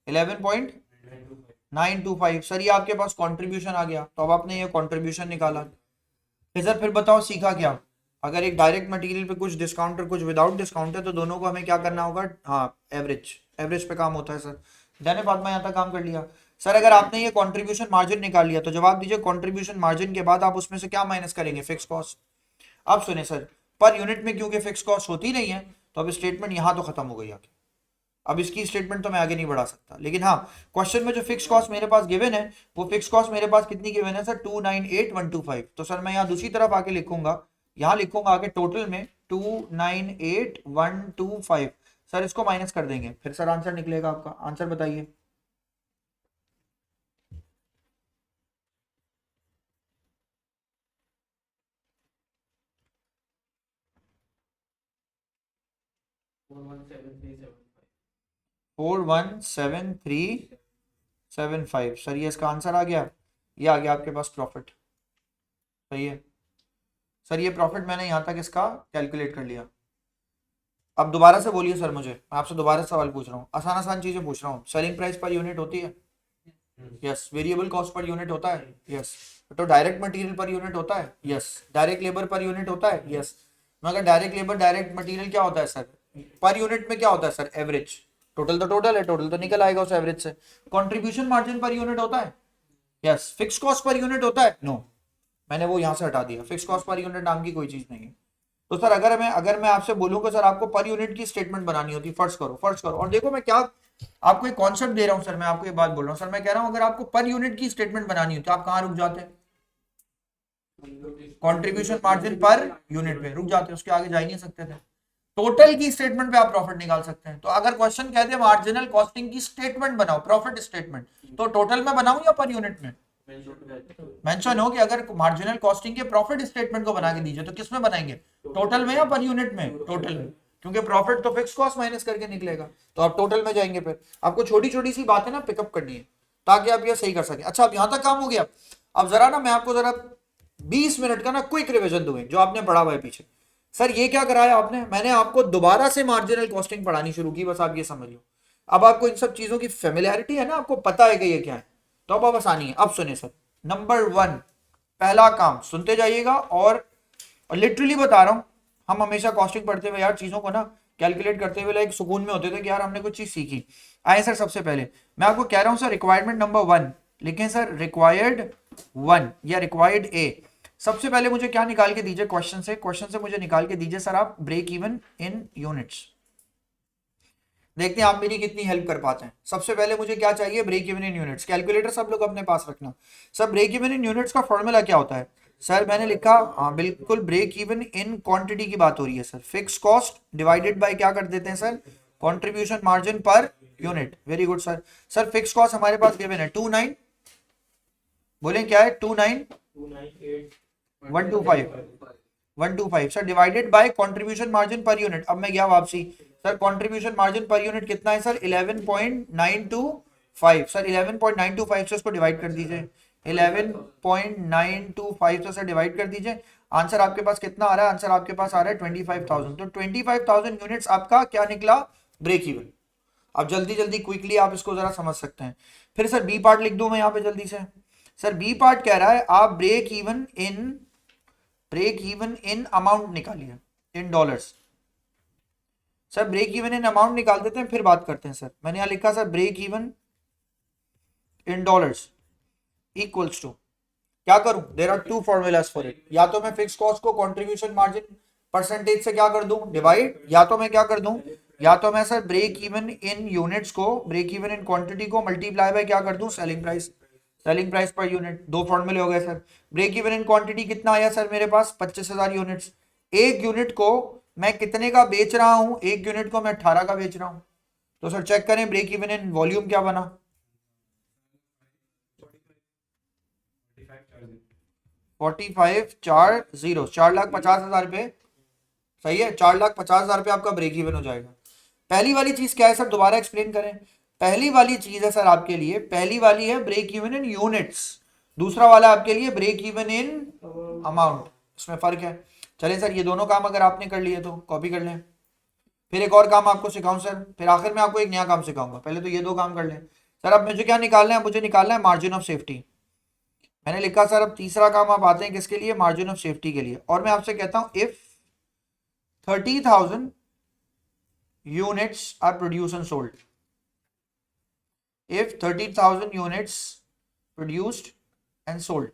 11.925 सर, ये आपके पास कंट्रीब्यूशन आ गया, तो अब आपने ये कंट्रीब्यूशन निकाला। सर फिर बताओ सीखा क्या? अगर एक डायरेक्ट मटेरियल पे कुछ डिस्काउंट और कुछ विदाउट डिस्काउंट है तो दोनों को हमें क्या करना होगा? हाँ, एवरेज, एवरेज पे काम होता है सर। डन है फातिमा, यहाँ तक काम कर लिया। सर अगर आपने ये कंट्रीब्यूशन मार्जिन निकाल लिया तो जवाब दीजिए कंट्रीब्यूशन मार्जिन के बाद आप उसमें से क्या माइनस करेंगे? Fix cost. अब सुने सर, पर यूनिट में क्योंकि फिक्स कॉस्ट होती नहीं है तो अब स्टेटमेंट यहाँ तो खत्म हो गई आगे। अब इसकी स्टेटमेंट तो मैं आगे नहीं बढ़ा सकता, लेकिन हाँ क्वेश्चन में जो फिक्स कॉस्ट मेरे पास गिवन है वो फिक्स कॉस्ट मेरे पास कितनी गिवन है सर? 298,125। तो सर मैं यहाँ दूसरी तरफ आके लिखूंगा, यहाँ लिखूंगा आगे टोटल में 298,125। सर इसको माइनस कर देंगे, फिर सर आंसर निकलेगा आपका। आंसर बताइए। Four one seven three 75। Sir ये इसका आंसर आ गया, ये आ गया आपके पास प्रॉफिट। सही है सर, ये प्रॉफिट मैंने यहाँ तक इसका कैलकुलेट कर लिया। अब दोबारा से बोलिए सर, मुझे मैं आपसे दोबारा सवाल पूछ रहा हूँ, आसान आसान चीजें पूछ रहा हूँ। सेलिंग प्राइस पर यूनिट होती है? Yes. Variable cost per unit होता है? यस। तो डायरेक्ट मटेरियल पर यूनिट होता है? Yes. Direct labour per unit होता है? यस। मगर डायरेक्ट लेबर डायरेक्ट मटेरियल क्या होता है सर? पर यूनिट में क्या होता है सर? एवरेज। टोटल तो टोटल है, टोटल तो निकल आएगा उस एवरेज से। कंट्रीब्यूशन मार्जिन पर यूनिट होता है? Yes. Fix cost per unit होता है? नो, मैंने वो यहां से हटा दिया। फिक्स कॉस्ट पर यूनिट नाम की कोई चीज नहीं है। तो सर अगर मैं आपसे बोलूंगा सर आपको पर यूनिट की स्टेटमेंट बनानी होती, फर्स्ट करो और देखो मैं क्या आपको एक कॉन्सेप्ट दे रहा हूं सर। मैं आपको एक बात बोल रहा हूं सर, मैं कह रहा हूं अगर आपको पर यूनिट की स्टेटमेंट बनानी होती तो आप कहां रुक जाते? कंट्रीब्यूशन मार्जिन पर यूनिट पे रुक जाते, उसके आगे जा ही नहीं सकते थे। टोटल की स्टेटमेंट पे आप प्रॉफिट निकाल सकते हैं। तो अगर क्वेश्चन कहते हैं मार्जिनल कॉस्टिंग की स्टेटमेंट बनाओ, प्रॉफिट स्टेटमेंट, तो टोटल में बनाऊं या पर यूनिट में मेंशन हो? कि अगर मार्जिनल कॉस्टिंग के प्रॉफिट स्टेटमेंट को बना के दीजिए तो किस में बनाएंगे? टोटल में या पर यूनिट में? टोटल में, क्योंकि प्रॉफिट तो फिक्स कॉस्ट माइनस करके निकलेगा। तो आप टोटल में जाएंगे। फिर आपको छोटी छोटी सी बातें ना पिकअप करनी है ताकि आप ये सही कर सकें। अच्छा, अब यहां तक काम हो गया। अब जरा ना मैं आपको जरा 20 मिनट का ना क्विक रिवीजन दूंगी जो आपने पढ़ा हुआ है पीछे। सर ये क्या कराया आपने? मैंने आपको दोबारा से मार्जिनल कॉस्टिंग पढ़ानी शुरू की, बस आप ये समझ लो। अब आपको इन सब चीजों की फेमिलियरिटी है ना, आपको पता है कि ये क्या है, तो अब आसानी है। अब सुनिए सर, नंबर 1 पहला काम, सुनते जाइएगा और लिटरली बता रहा हूं, हम हमेशा कॉस्टिंग पढ़ते हुए यार चीजों को ना कैलकुलेट करते हुए एक सुकून में होते थे कि यार हमने कुछ चीज सीखी। आए सर, सबसे पहले मैं आपको कह रहा हूं सर रिक्वायरमेंट नंबर 1 लिखें सर, रिक्वायर्ड 1 या रिक्वायर्ड ए। सबसे पहले मुझे क्या निकाल के दीजिए क्वेश्चन से मुझे निकाल के दीजिए सर आप ब्रेक इवन इन यूनिट्स। देखते हैं आप मेरी कितनी हेल्प कर पाते हैं। सबसे पहले मुझे क्या चाहिए? Break even in units. Calculator सब लोग अपने पास रखना। Sir break even in units का फॉर्मूला क्या होता है? सर मैंने लिखा, हाँ बिल्कुल, ब्रेक इवन इन क्वांटिटी की बात हो रही है sir. Fix cost divided by क्या कर देते हैं sir? Contribution margin per unit. Very good sir. Sir fix cost हमारे पास गिवन है 29, बोले क्या है? 125 sir, divided by contribution margin per unit. अब मैं गया वापसी sir, contribution margin per unit कितना है सर? 11.925। सर 11.925 से उसको डिवाइड कर दीजिए, 11.925 से सर डिवाइड कर दीजिए। आंसर आपके पास कितना आ रहा है? आंसर आपके पास आ रहा है 25,000। तो 25,000 यूनिट्स आपका क्या निकला? Break even. अब जल्दी जल्दी क्विकली आप इसको जरा समझ सकते हैं। फिर सर बी पार्ट लिख दूं मैं यहाँ पे जल्दी से। सर बी पार्ट कह रहा है आप ब्रेक इवन इन अमाउंट निकालिए, in dollars. Sir break even in amount निकाल देते हैं फिर बात करते हैं सर। मैंने यहां लिखा sir break even in dollars equals to, क्या करूं? There are two formulas for it. या तो मैं फिक्स कॉस्ट को कंट्रीब्यूशन मार्जिन परसेंटेज से क्या कर दूं? डिवाइड, या तो मैं क्या कर दूं? या तो मैं sir break even in units को, ब्रेक इवन इन क्वांटिटी को मल्टीप्लाई बाय क्या कर दूं? Selling price per unit. दो फॉर्मूले हो गए sir. Break even in quantity कितना आया सर मेरे पास? 25,000 यूनिट्स। एक यूनिट को मैं कितने का बेच रहा हूं? एक यूनिट को मैं 18 का बेच रहा हूं। तो सर चेक करें ब्रेक इवन इन वॉल्यूम क्या बना? 45 4,50,000 पे। सही है, 4,50,000 पे आपका ब्रेक इवन हो जाएगा। पहली वाली चीज क्या है सर? दोबारा एक्सप्लेन करें। पहली वाली चीज है सर आपके लिए, पहली वाली है ब्रेक इवन इन यूनिट्स, दूसरा वाला आपके लिए ब्रेक इवन इन अमाउंट। इसमें फर्क है। चलें सर, ये दोनों काम अगर आपने कर लिए तो कॉपी कर लें। फिर एक और काम आपको सिखाऊं सर, फिर आखिर में आपको एक नया काम सिखाऊंगा, पहले तो ये दो काम कर लें सर। अब मुझे क्या निकालना है, मुझे निकालना है मार्जिन ऑफ सेफ्टी। मैंने लिखा सर अब तीसरा काम आप आते हैं किसके लिए, मार्जिन ऑफ सेफ्टी के लिए। और मैं आपसे कहता हूं if 30,000 units are produced and sold, if 30,000 units produced and sold,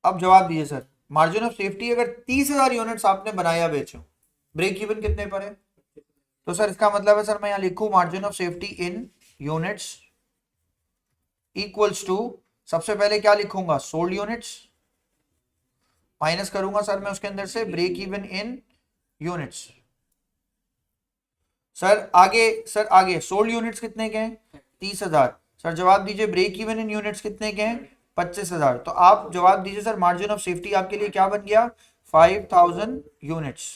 अब जवाब दीजिए सर, मार्जिन ऑफ सेफ्टी अगर 30,000 यूनिट्स आपने बनाया बेचो, ब्रेक इवन कितने पर है? तो सर इसका मतलब है सर मैं यहां लिखूं margin of safety in units equals to, सबसे पहले क्या लिखूंगा, सोल्ड यूनिट्स, माइनस करूंगा सर मैं उसके अंदर से break even in units. Sir आगे सोल्ड यूनिट्स कितने के हैं, 30,000। सर जवाब दीजिए ब्रेक इवन इन यूनिट्स कितने के हैं, 25,000। तो आप जवाब दीजिए सर मार्जिन ऑफ सेफ्टी आपके लिए क्या बन गया, 5,000 यूनिट्स।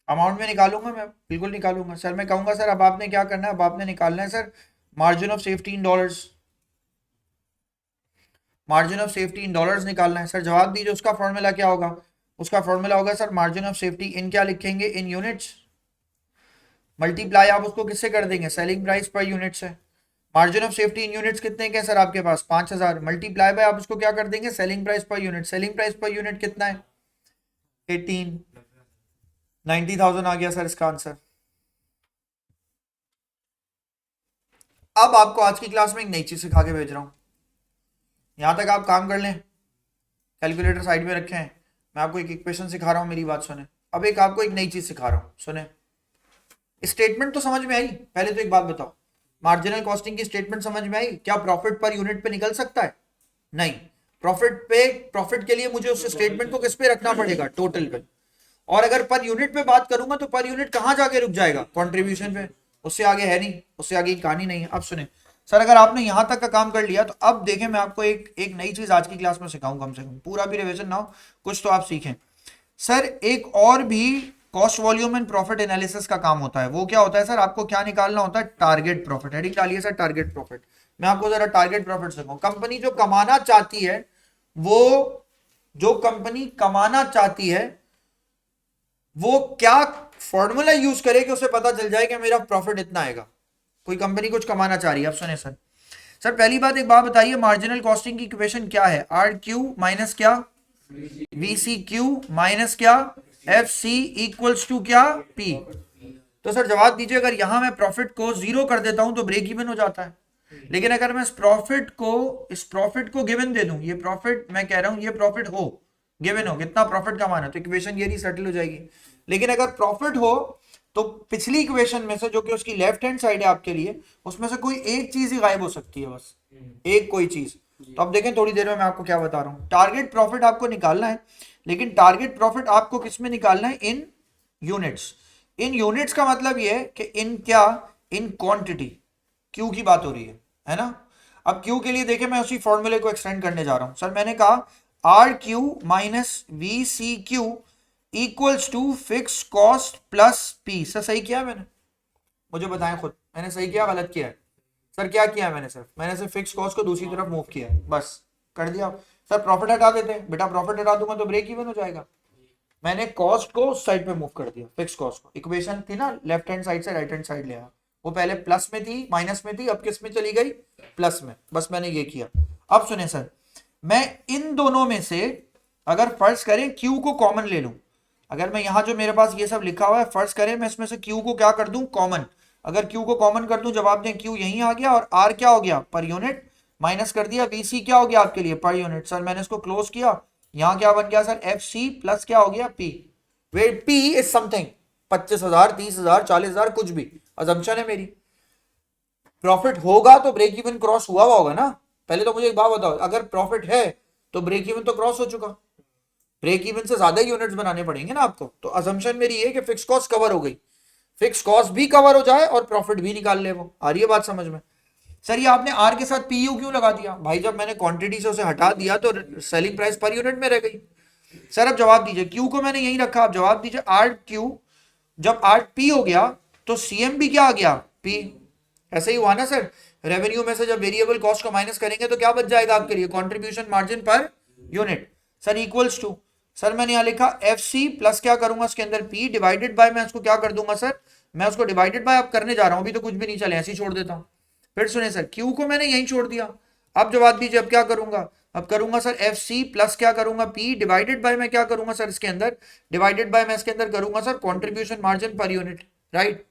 अमाउंट में निकालूंगा मैं, बिल्कुल निकालूंगा सर। मैं कहूंगा सर अब आपने क्या करना है, अब आपने निकालना है sir margin of safety in dollars, margin of safety in dollars निकालना है। सर जवाब दीजिए उसका फॉर्मूला क्या होगा, उसका फॉर्मूला होगा सर मार्जिन ऑफ सेफ्टी इन क्या लिखेंगे, इन यूनिट्स, मल्टीप्लाई आप उसको किससे कर देंगे, सेलिंग प्राइस पर यूनिट से। Margin of safety in units कितने के सर आपके पास, 5,000, मल्टीप्लाई बाय आप उसको क्या कर देंगे, selling price per unit. Selling price per unit कितना है, 18, 90,000 आ गया सर इसका आंसर। अब आपको आज की क्लास में एक नई चीज सिखा के भेज रहा हूं, यहां तक आप काम कर लें, कैलकुलेटर साइड में रखें, मैं आपको एक इक्वेशन सिखा रहा हूं, मेरी बात सुने। अब एक आपको एक नई चीज सिखा रहा हूं, सुने। स्टेटमेंट तो समझ में आई, पहले तो एक बात बताओ, मार्जिनल कॉस्टिंग की स्टेटमेंट समझ में आई? क्या प्रॉफिट पर यूनिट पे निकल सकता है? नहीं, प्रॉफिट के लिए मुझे उस स्टेटमेंट को किस पे रखना पड़ेगा, टोटल पे। और अगर पर यूनिट पे बात करूंगा तो पर यूनिट कहां जाके रुक जाएगा, कंट्रीब्यूशन पे, उससे आगे है नहीं, उससे आगे की कहानी नहीं है। अब सुने सर, अगर आपने यहां तक का काम कर लिया तो अब देखें मैं आपको एक नई चीज आज की क्लास में सिखाऊं, कम से कम पूरा भी रिवीजन ना हो, कुछ तो आप सीखें। सर एक और भी cost volume and profit analysis का काम होता है, वो क्या होता है सर, आपको क्या निकालना होता है, टारगेट प्रॉफिट। हेडिंग डालिए सर टारगेट प्रॉफिट। मैं आपको जरा टारगेट प्रॉफिट सिखाऊं। कंपनी जो कमाना चाहती है, वो जो कंपनी कमाना चाहती है वो क्या फॉर्मूला यूज करे कि उसे पता चल जाए कि मेरा प्रॉफिट इतना आएगा। कोई कंपनी कुछ कमाना चाह रही है, अब सुने सर। सर पहली बात एक बात बताइए, मार्जिनल कॉस्टिंग की इक्वेशन क्या है, आर क्यू माइनस क्या, वी सी क्यू माइनस क्या, एफ सी इक्वल्स टू क्या, पी। तो सर जवाब दीजिए, अगर यहां मैं प्रॉफिट को 0 कर देता हूं तो ब्रेक इवन हो जाता है, लेकिन अगर मैं इस प्रॉफिट को गिवन दे दूं, ये प्रॉफिट मैं कह रहा हूं, ये प्रॉफिट हो, गिवन हो कितना प्रॉफिट कमाना, तो इक्वेशन ये नहीं सेटल हो जाएगी। लेकिन अगर प्रॉफिट हो तो पिछली इक्वेशन में से, जो कि उसकी लेफ्ट हैंड साइड है आपके लिए, उसमें से कोई एक चीज ही गायब हो सकती है, बस एक कोई चीज। तो अब देखें थोड़ी देर में मैं आपको क्या बता रहा हूं। टारगेट प्रॉफिट आपको निकालना है, लेकिन टारगेट प्रॉफिट आपको किस में निकालना है, इन यूनिट्स। इन यूनिट्स का मतलब ये है कि इन क्या, इन क्वांटिटी, क्यू की बात हो रही है ना। अब क्यू के लिए देखें, मैं उसी फॉर्मूले को एक्सटेंड करने जा रहा हूं। सर मैंने कहा R Q minus V C Q equals to fix cost plus P. Sir सही किया मैंने, मुझे बताएं खुद, मैंने सही किया गलत किया है? सर क्या किया मैंने, सर मैंने सिर्फ फिक्स कॉस्ट को दूसरी तरफ मूव किया है, बस कर दिया। सर प्रॉफिट हटा देते हैं, बेटा प्रॉफिट हटा दूंगा तो ब्रेक इवन हो जाएगा। मैंने कॉस्ट को उस साइड पे मूव कर दिया, फिक्स कॉस्ट को। इक्वेशन थी ना लेफ्ट हैंड साइड से राइट हैंड साइड ले आया, वो पहले प्लस में थी, माइनस में थी, अब किस में चली गई, प्लस में। बस मैंने ये किया। अब सुने सर, मैं इन दोनों में से अगर फर्ज करें क्यू को कॉमन ले लूं, अगर मैं यहां जो मेरे पास ये सब लिखा हुआ है, फर्ज करें मैं इसमें से क्यू को क्या कर दूं, कॉमन। अगर क्यू को कॉमन कर दूं, जवाब दें क्यू यहीं आ गया, और आर क्या हो गया, पर यूनिट, माइनस कर दिया वीसी क्या हो गया आपके लिए, पर यूनिट। सर मैंने इसको क्लोज किया, यहां क्या बन गया सर, एफ सी प्लस क्या हो गया, P. Way P is something, 25,000, 30,000, 40,000, कुछ भी अजम्पशन है मेरी। प्रॉफिट होगा तो ब्रेक इवन क्रॉस हुआ होगा ना। पहले तो मुझे एक बात बताओ, अगर प्रॉफिट है तो ब्रेक इवन तो क्रॉस हो चुका, ब्रेक इवन से ज्यादा यूनिट्स बनाने पड़ेंगे ना आपको। तो अजम्पशन मेरी ये कि फिक्स कॉस्ट कवर हो गई, फिक्स कॉस्ट भी कवर हो जाए और प्रॉफिट भी निकाल ले वो। आ रही है बात समझ में? सर ये आपने आर के साथ पीयू क्यों लगा दिया भाई, जब मैंने क्वांटिटी से उसे हटा दिया तो सेलिंग प्राइस पर यूनिट में रह गई। सर अब जवाब दीजिए, क्यू को मैंने यही रखा, अब जवाब दीजिए आर क्यू, जब आर पी हो गया तो सीएम भी क्या आ गया, पी। ऐसे ही हुआ ना सर, रेवेन्यू में से जब वेरिएबल कॉस्ट को माइनस करेंगे तो क्या बच जाएगा आपके लिए, contribution margin per unit. Sir equals to, sir मैंने यहाँ लिखा एफ सी प्लस क्या करूंगा इसके अंदर पी डिवाइडेड बाय, मैं उसको क्या कर दूंगा सर, मैं उसको डिवाइडेड बाय अब करने जा रहा हूं, अभी तो कुछ भी नहीं चले ऐसे ही छोड़ देता हूं। फिर सुने सर क्यू को मैंने यहीं छोड़ दिया, अब जवाब दीजिए अब क्या करूंगा, अब करूंगा सर एफ सी प्लस क्या करूंगा पी डिवाइडेड बाय, मैं क्या करूंगा सर इसके अंदर डिवाइडेड बाय, मैं इसके अंदर करूंगा sir contribution margin per unit, right.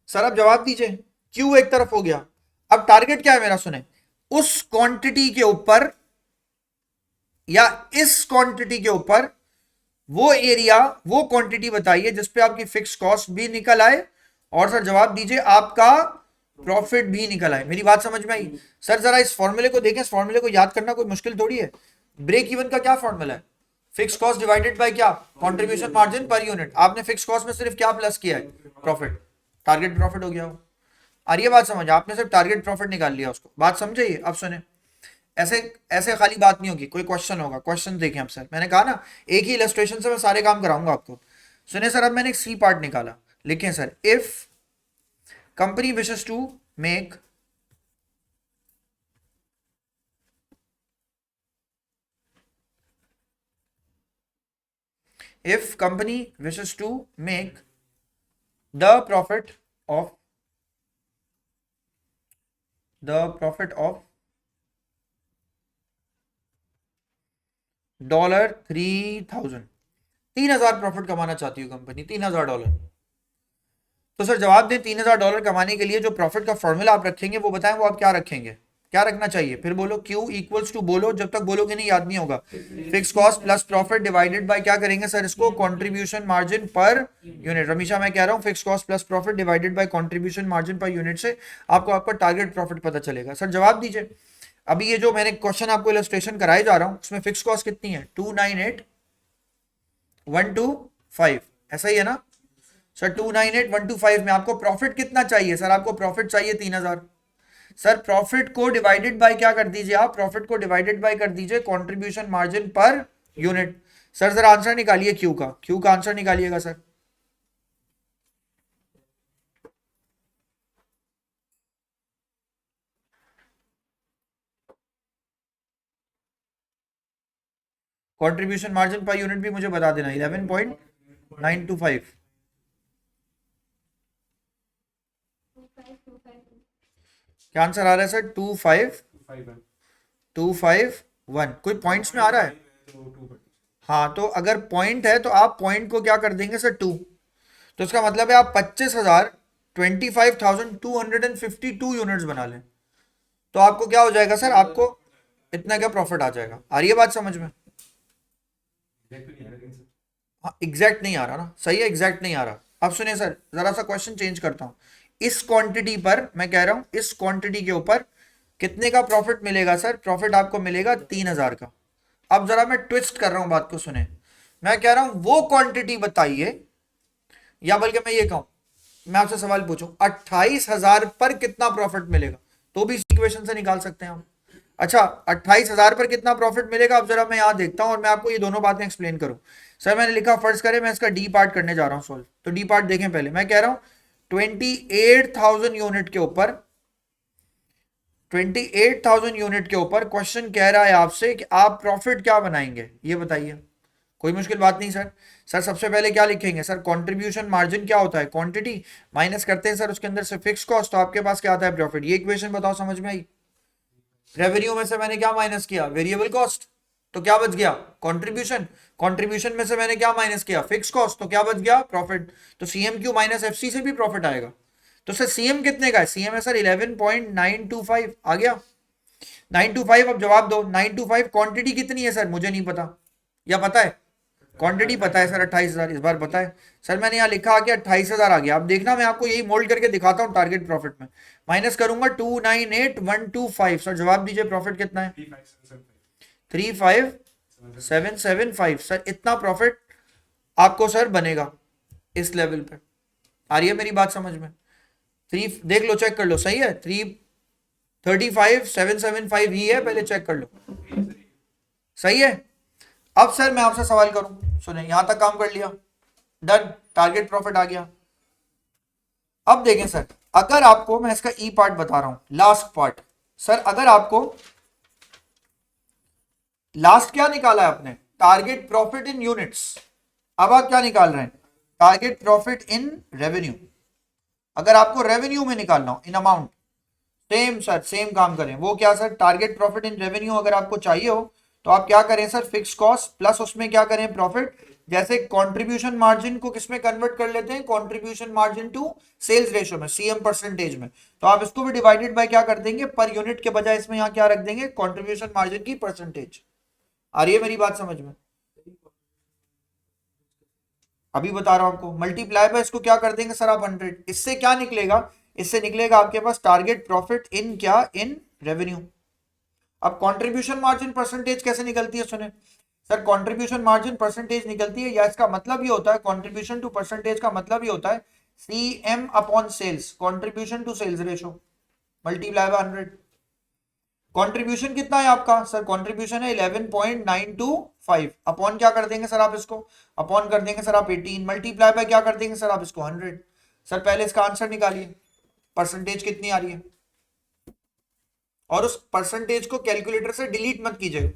Sir अब जवाब दीजिए, क्यू एक तरफ हो गया, अब टारगेट क्या है मेरा, सुने उस क्वांटिटी के ऊपर या इस क्वांटिटी के ऊपर वो एरिया वो क्वांटिटी बताइए जिसपे आपकी फिक्स कॉस्ट भी निकल आए और सर जवाब दीजिए आपका प्रॉफिट भी निकल आए। मेरी बात समझ में आई सर, जरा इस फॉर्मूले को देखें, इस फॉर्मूले को याद करना कोई मुश्किल थोड़ी है। ब्रेक इवन का क्या फॉर्मूला है, फिक्स कॉस्ट डिवाइडेड बाय क्या, कंट्रीब्यूशन मार्जिन पर यूनिट। आपने फिक्स कॉस्ट में सिर्फ क्या प्लस किया है, प्रॉफिट, टारगेट प्रॉफिट हो गया वो। आ रही है बात समझ, आपने सिर्फ टारगेट प्रॉफिट निकाल लिया उसको, बात समझे। अब सुने ऐसे ऐसे खाली बात नहीं होगी, कोई क्वेश्चन होगा, क्वेश्चन देखें आप सर, मैंने कहा ना एक ही इलस्ट्रेशन से मैं सारे काम कराऊंगा आपको। सुने सर अब मैंने एक सी पार्ट निकाला, लिखें sir if company wishes to make if company wishes to make the profit of $3,000, 3,000 profit कमाना चाहती है कंपनी, $3,000। तो सर जवाब दें $3,000 कमाने के लिए जो प्रॉफिट का फॉर्मूला आप रखेंगे वो बताएं, वो आप क्या रखेंगे, क्या रखना चाहिए, फिर बोलो Q इक्वल्स टू, बोलो जब तक बोलोगे नहीं याद नहीं होगा, fix cost plus profit divided by क्या करेंगे सर इसको, कंट्रीब्यूशन मार्जिन पर यूनिट। हमेशा मैं कह रहा हूं fix cost plus profit divided by contribution margin per unit से आपको आपका टारगेट प्रॉफिट पता चलेगा। सर जवाब दीजिए, अभी ये जो मैंने क्वेश्चन आपको इलस्ट्रेशन कराए जा रहा हूं उसमें फिक्स कॉस्ट कितनी है, 298,125, ऐसा ही है ना सर, 298,125 में आपको प्रॉफिट कितना चाहिए सर, आपको प्रॉफिट चाहिए 3,000। सर प्रॉफिट को डिवाइडेड बाय क्या कर दीजिए आप, प्रॉफिट को डिवाइडेड बाय कर दीजिए contribution margin per unit. Sir जरा आंसर निकालिए क्यू का, क्यू का आंसर निकालिएगा sir. Contribution margin per unit भी मुझे बता देना, 11.925। क्या आंसर आ रहा है सर, 2521। कोई पॉइंट्स में आ रहा है, हाँ तो अगर पॉइंट है तो आप पॉइंट को क्या कर देंगे सर 2, तो इसका मतलब है आप 25,252 यूनिट्स बना लें तो आपको क्या हो जाएगा सर, आपको इतना क्या प्रॉफिट आ जाएगा। आ रही है बात समझ में, हाँ एग्जैक्ट नहीं आ रहा ना, सही है एग्जैक्ट नहीं आ रहा। अब सुनिए सर जरा सा क्वेश्चन चेंज करता हूं, इस क्वांटिटी पर मैं कह रहा हूं इस क्वांटिटी के ऊपर कितने का प्रॉफिट मिलेगा सर, प्रॉफिट आपको मिलेगा 3,000 का। अब जरा मैं ट्विस्ट कर रहा हूं बात को, सुने मैं कह रहा हूं वो क्वांटिटी बताइए, या बल्कि मैं ये कहूं, मैं आपसे सवाल पूछूं 28,000 पर कितना प्रॉफिट मिलेगा, तो भी इस इक्वेशन से निकाल सकते हैं हम। अच्छा 28,000 पर कितना प्रॉफिट मिलेगा, अब जरा मैं यहां देखता हूं और मैं आपको ये दोनों बातें एक्सप्लेन करूं। सर मैंने लिखा फर्ज करें मैं इसका डी पार्ट करने जा रहा हूं सॉल्व, तो डी पार्ट देखें पहले, मैं कह रहा हूं 28,000 यूनिट के ऊपर 28,000 यूनिट के ऊपर क्वेश्चन कह रहा है आपसे कि आप प्रॉफिट क्या बनाएंगे, ये बताइए। कोई मुश्किल बात नहीं सर। सर सबसे पहले क्या लिखेंगे सर, कंट्रीब्यूशन मार्जिन क्या होता है, क्वांटिटी माइनस करते हैं सर उसके अंदर से फिक्स कॉस्ट, तो आपके पास क्या आता है, प्रॉफिट। ये इक्वेशन बताओ समझ में आई। रेवेन्यू में से मैंने क्या माइनस किया, वेरिएबल कॉस्ट, तो क्या बच गया, कंट्रीब्यूशन। कंट्रीब्यूशन में से मैंने क्या माइनस किया, फिक्स कॉस्ट, तो क्या बच गया, प्रॉफिट। तो सीएमक्यू माइनस एफसी से भी प्रॉफिट आएगा। तो सर सीएम कितने का है, सीएम है सर 11.925, आ गया 925। अब जवाब दो 925 क्वांटिटी कितनी है सर, मुझे नहीं पता, या पता है, क्वांटिटी पता है सर 28,000, इस बार पता है सर, मैंने यहाँ लिखा आ गया 28,000 आ गया। अब देखना मैं आपको यही मोल्ड करके दिखाता हूँ टारगेट प्रॉफिट में, माइनस करूंगा 298,125। सर जवाब दीजिए प्रॉफिट कितना है, 35,775। सर इतना प्रॉफिट आपको सर बनेगा इस लेवल पे। आ रही है मेरी बात समझ में, देख लो चेक कर लो, सही है 35,775 ही है, पहले चेक कर लो सही है। अब सर मैं आपसे सवाल करूं, सुने यहां तक काम कर लिया, डन, टारगेट प्रॉफिट आ गया। अब देखें सर, अगर आपको, मैं इसका ई पार्ट बता रहा हूं, लास्ट पार्ट सर, अगर आपको लास्ट क्या निकाला है आपने, टारगेट प्रॉफिट इन यूनिट्स, अब आप क्या निकाल रहे हैं, टारगेट प्रॉफिट इन रेवेन्यू। अगर आपको रेवेन्यू में निकालना हो in amount, same sir, same काम करें, वो क्या sir, target profit in revenue अगर आपको चाहिए हो तो आप क्या करें सर, फिक्स कॉस्ट प्लस उसमें क्या करें, प्रॉफिट। जैसे कंट्रीब्यूशन मार्जिन को किसमें कन्वर्ट कर लेते हैं, contribution margin to sales ratio में, सीएम परसेंटेज में, तो आप इसको भी डिवाइडेड बाय क्या कर देंगे, पर यूनिट के बजाय इसमें यहाँ क्या रख देंगे, कंट्रीब्यूशन मार्जिन की परसेंटेज। आ रही है मेरी बात समझ में, अभी बता रहा हूं आपको, मल्टीप्लाई बाय इसको क्या कर देंगे सर आप 100, इससे क्या निकलेगा, इससे निकलेगा आपके पास टारगेट प्रॉफिट इन क्या, इन रेवेन्यू। अब कंट्रीब्यूशन मार्जिन परसेंटेज कैसे निकलती है, सुने सर, कंट्रीब्यूशन मार्जिन परसेंटेज निकलती है, या इसका मतलब ये होता है, कंट्रीब्यूशन टू परसेंटेज का मतलब ये होता है CM upon sales, contribution to sales ratio multiply by 100। Contribution कितना है आपका सर, कंट्रीब्यूशन है 11.925, अपॉन क्या कर देंगे सर आप इसको, अपॉन कर देंगे सर आप 18, मल्टीप्लाई बाय क्या कर देंगे सर आप इसको 100। सर पहले इसका आंसर निकालिए, परसेंटेज कितनी आ रही है, और उस परसेंटेज को कैलकुलेटर से डिलीट मत कीजिएगा,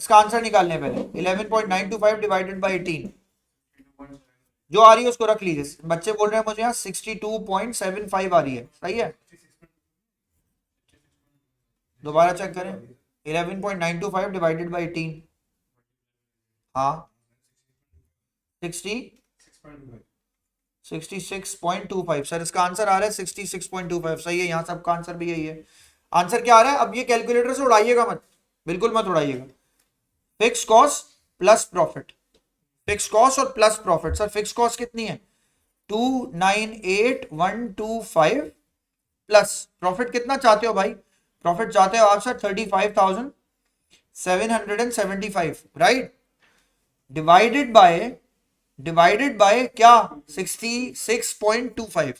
इसका आंसर निकालने पहले 11.925 डिवाइडेड बाय 18, जो आ रही है उसको रख लीजिए। बच्चे बोल रहे हैं मुझे यहाँ 62.75 आ रही है, सही है, दोबारा चेक करें, 11.925 डिवाइडेड बाय 18, हाँ 66.25 सर, इसका आंसर आ रहा है 66.25, सही है, यहाँ सबका आंसर भी यही है। आंसर क्या आ रहा है, अब ये कैलकुलेटर से उड़ाइएगा मत, बिल्कुल मत उड़ाइएगा, fix cost plus profit, fix cost और plus profit. Sir fix cost कितनी है 298125 प्लस प्रॉफिट कितना चाहते हो भाई, प्रॉफिट चाहते हो आप सर 35,775, राइट, डिवाइडेड बाय क्या 66.25,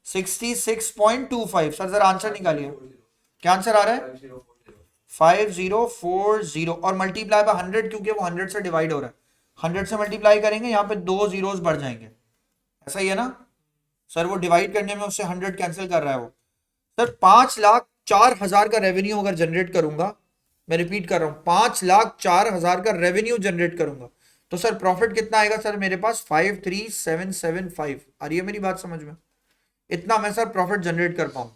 66.25 सर, जरा आंसर निकालिए, क्या आंसर आ रहा है 5040, और मल्टीप्लाई बाय 100, क्योंकि वो 100 से डिवाइड हो रहा है, 100 से मल्टीप्लाई करेंगे, यहाँ पे 2 जीरोस बढ़ जाएंगे, ऐसा ही है ना सर, वो डिवाइड करने में उससे 100 कैंसिल कर रहा है वो। सर 5,04,000 का रेवेन्यू अगर जनरेट करूंगा, मैं रिपीट कर रहा हूं, 5,04,000 का रेवेन्यू जनरेट करूंगा, तो सर प्रॉफिट कितना आएगा सर मेरे पास 53,775। आ रही है मेरी बात समझ में, इतना मैं सर प्रॉफिट जनरेट कर पाऊंगा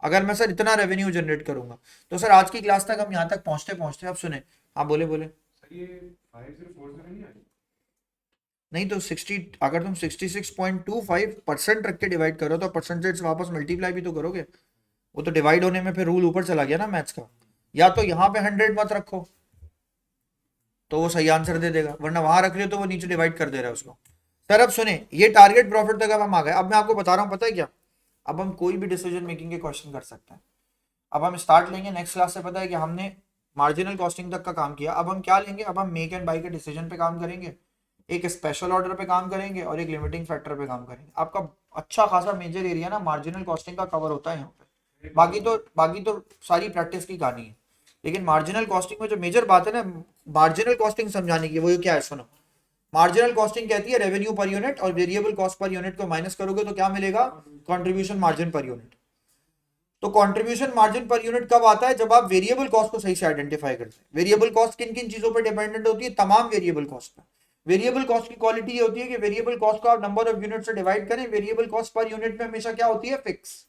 अगर मैं सर इतना रेवेन्यू जनरेट करूंगा। तो सर आज की क्लास तक हम यहाँ तक पहुंचते पहुंचते, अब सुने, हाँ बोले बोले, नहीं तो 60, अगर तुम 66.25% रख के डिवाइड करो तो परसेंटेज वापस मल्टीप्लाई भी तो करोगे, वो तो डिवाइड होने में फिर रूल ऊपर चला गया ना मैथ्स का, या तो यहाँ पे 100 मत रखो तो वो सही आंसर दे देगा, वरना वहां रख रहे हो तो वो नीचे डिवाइड कर दे रहा है उसको। सर अब सुने, ये टारगेट प्रॉफिट तक अब हम आ गए, अब मैं आपको बता रहा हूँ पता है क्या, अब हम कोई भी डिसीजन मेकिंग के क्वेश्चन कर सकते हैं। अब हम स्टार्ट लेंगे नेक्स्ट क्लास से, पता है कि हमने मार्जिनल कॉस्टिंग तक का काम किया, अब हम क्या लेंगे, अब हम मेक एंड बाई के डिसीजन पे काम करेंगे, एक स्पेशल ऑर्डर पे काम करेंगे और एक लिमिटिंग फैक्टर पे काम करेंगे। आपका अच्छा खासा मेजर एरिया ना मार्जिनल कॉस्टिंग का कवर होता है यहाँ पे, बाकी तो सारी प्रैक्टिस की कहानी है, लेकिन मार्जिनल कॉस्टिंग में जो मेजर बात है ना, मार्जिनल कॉस्टिंग समझाने की, वो क्या है सुनो, मार्जिनल कॉस्टिंग कहती है रेवेन्यू पर यूनिट और वेरिएबल कॉस्ट पर यूनिट को माइनस करोगे तो क्या मिलेगा, कंट्रीब्यूशन मार्जिन पर यूनिट। तो कंट्रीब्यूशन मार्जिन पर यूनिट कब आता है, जब आप वेरिएबल कॉस्ट को सही से आइडेंटिफाई करते हैं। वेरिएबल कॉस्ट किन किन चीजों पर डिपेंडेंट होती है, तमाम variable cost per. Variable cost की क्वालिटी ये होती है कि वेरिएबल कॉस्ट को आप नंबर ऑफ यूनिट से डिवाइड करें, वेरिएबल कॉस्ट पर यूनिट में हमेशा क्या होती है, fix.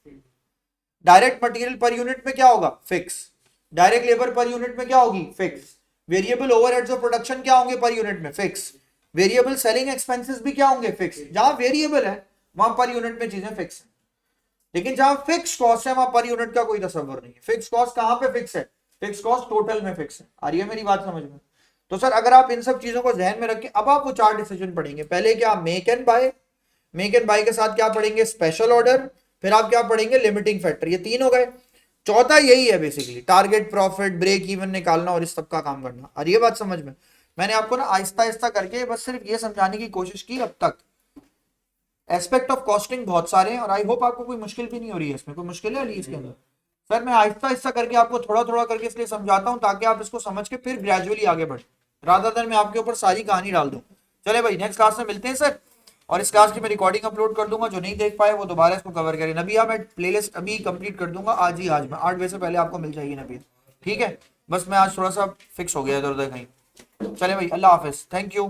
Direct material per unit में क्या होगा, fix. Direct labour per unit में क्या होगी, fix. Variable overheads of production क्या होंगे पर यूनिट में, फिक्स। वेरिएबल सेलिंग एक्सपेंसेस भी क्या होंगे, फिक्स। जहां वेरिएबल है वहां पर यूनिट में चीजें फिक्स है, लेकिन जहां फिक्स कॉस्ट है वहां पर यूनिट का कोई तस्वर नहीं है। फिक्स कॉस्ट कहां पे फिक्स है, फिक्स कॉस्ट टोटल में फिक्स है। आ रही है मेरी बात समझ में। तो सर अगर आप इन सब चीजों को ध्यान में रखें, अब आप वो 4 डिसीजन पढ़ेंगे। पहले क्या, make and buy, make and buy के साथ क्या पढ़ेंगे, स्पेशल ऑर्डर, फिर आप क्या पढ़ेंगे, लिमिटिंग फैक्टर। ये 3 हो गए। चौथा यही है basically, target profit, break even निकालना और इस सब का काम करना। और ये बात समझ में, मैंने आपको ना आहिस्ता आहिस्ता करके बस सिर्फ ये समझाने की कोशिश की अब तक। एस्पेक्ट ऑफ कॉस्टिंग बहुत सारे हैं और आई होप आपको कोई मुश्किल भी नहीं हो रही है इसमें। कोई मुश्किल है इसके अंदर? सर मैं आहिस्ता आहिस्ता करके आपको थोड़ा थोड़ा करके इसलिए समझाता हूँ ताकि आप इसको समझ के फिर ग्रेजुअली आगे बढ़े, रादर देन मैं आपके ऊपर सारी कहानी डाल दूं। चले भाई नेक्स्ट क्लास में मिलते हैं सर। और इस क्लास की मैं रिकॉर्डिंग अपलोड कर दूंगा, जो नहीं देख पाए वो दोबारा इसको कवर करें। नबिया मैं प्लेलिस्ट अभी कंप्लीट कर दूंगा आज ही, आज में 8 बजे से पहले आपको मिल जाएगी नबिया, ठीक है। बस मैं आज थोड़ा सा फिक्स हो गया इधर उधर कहीं। चले भाई, अल्लाह हाफिज, थैंक यू।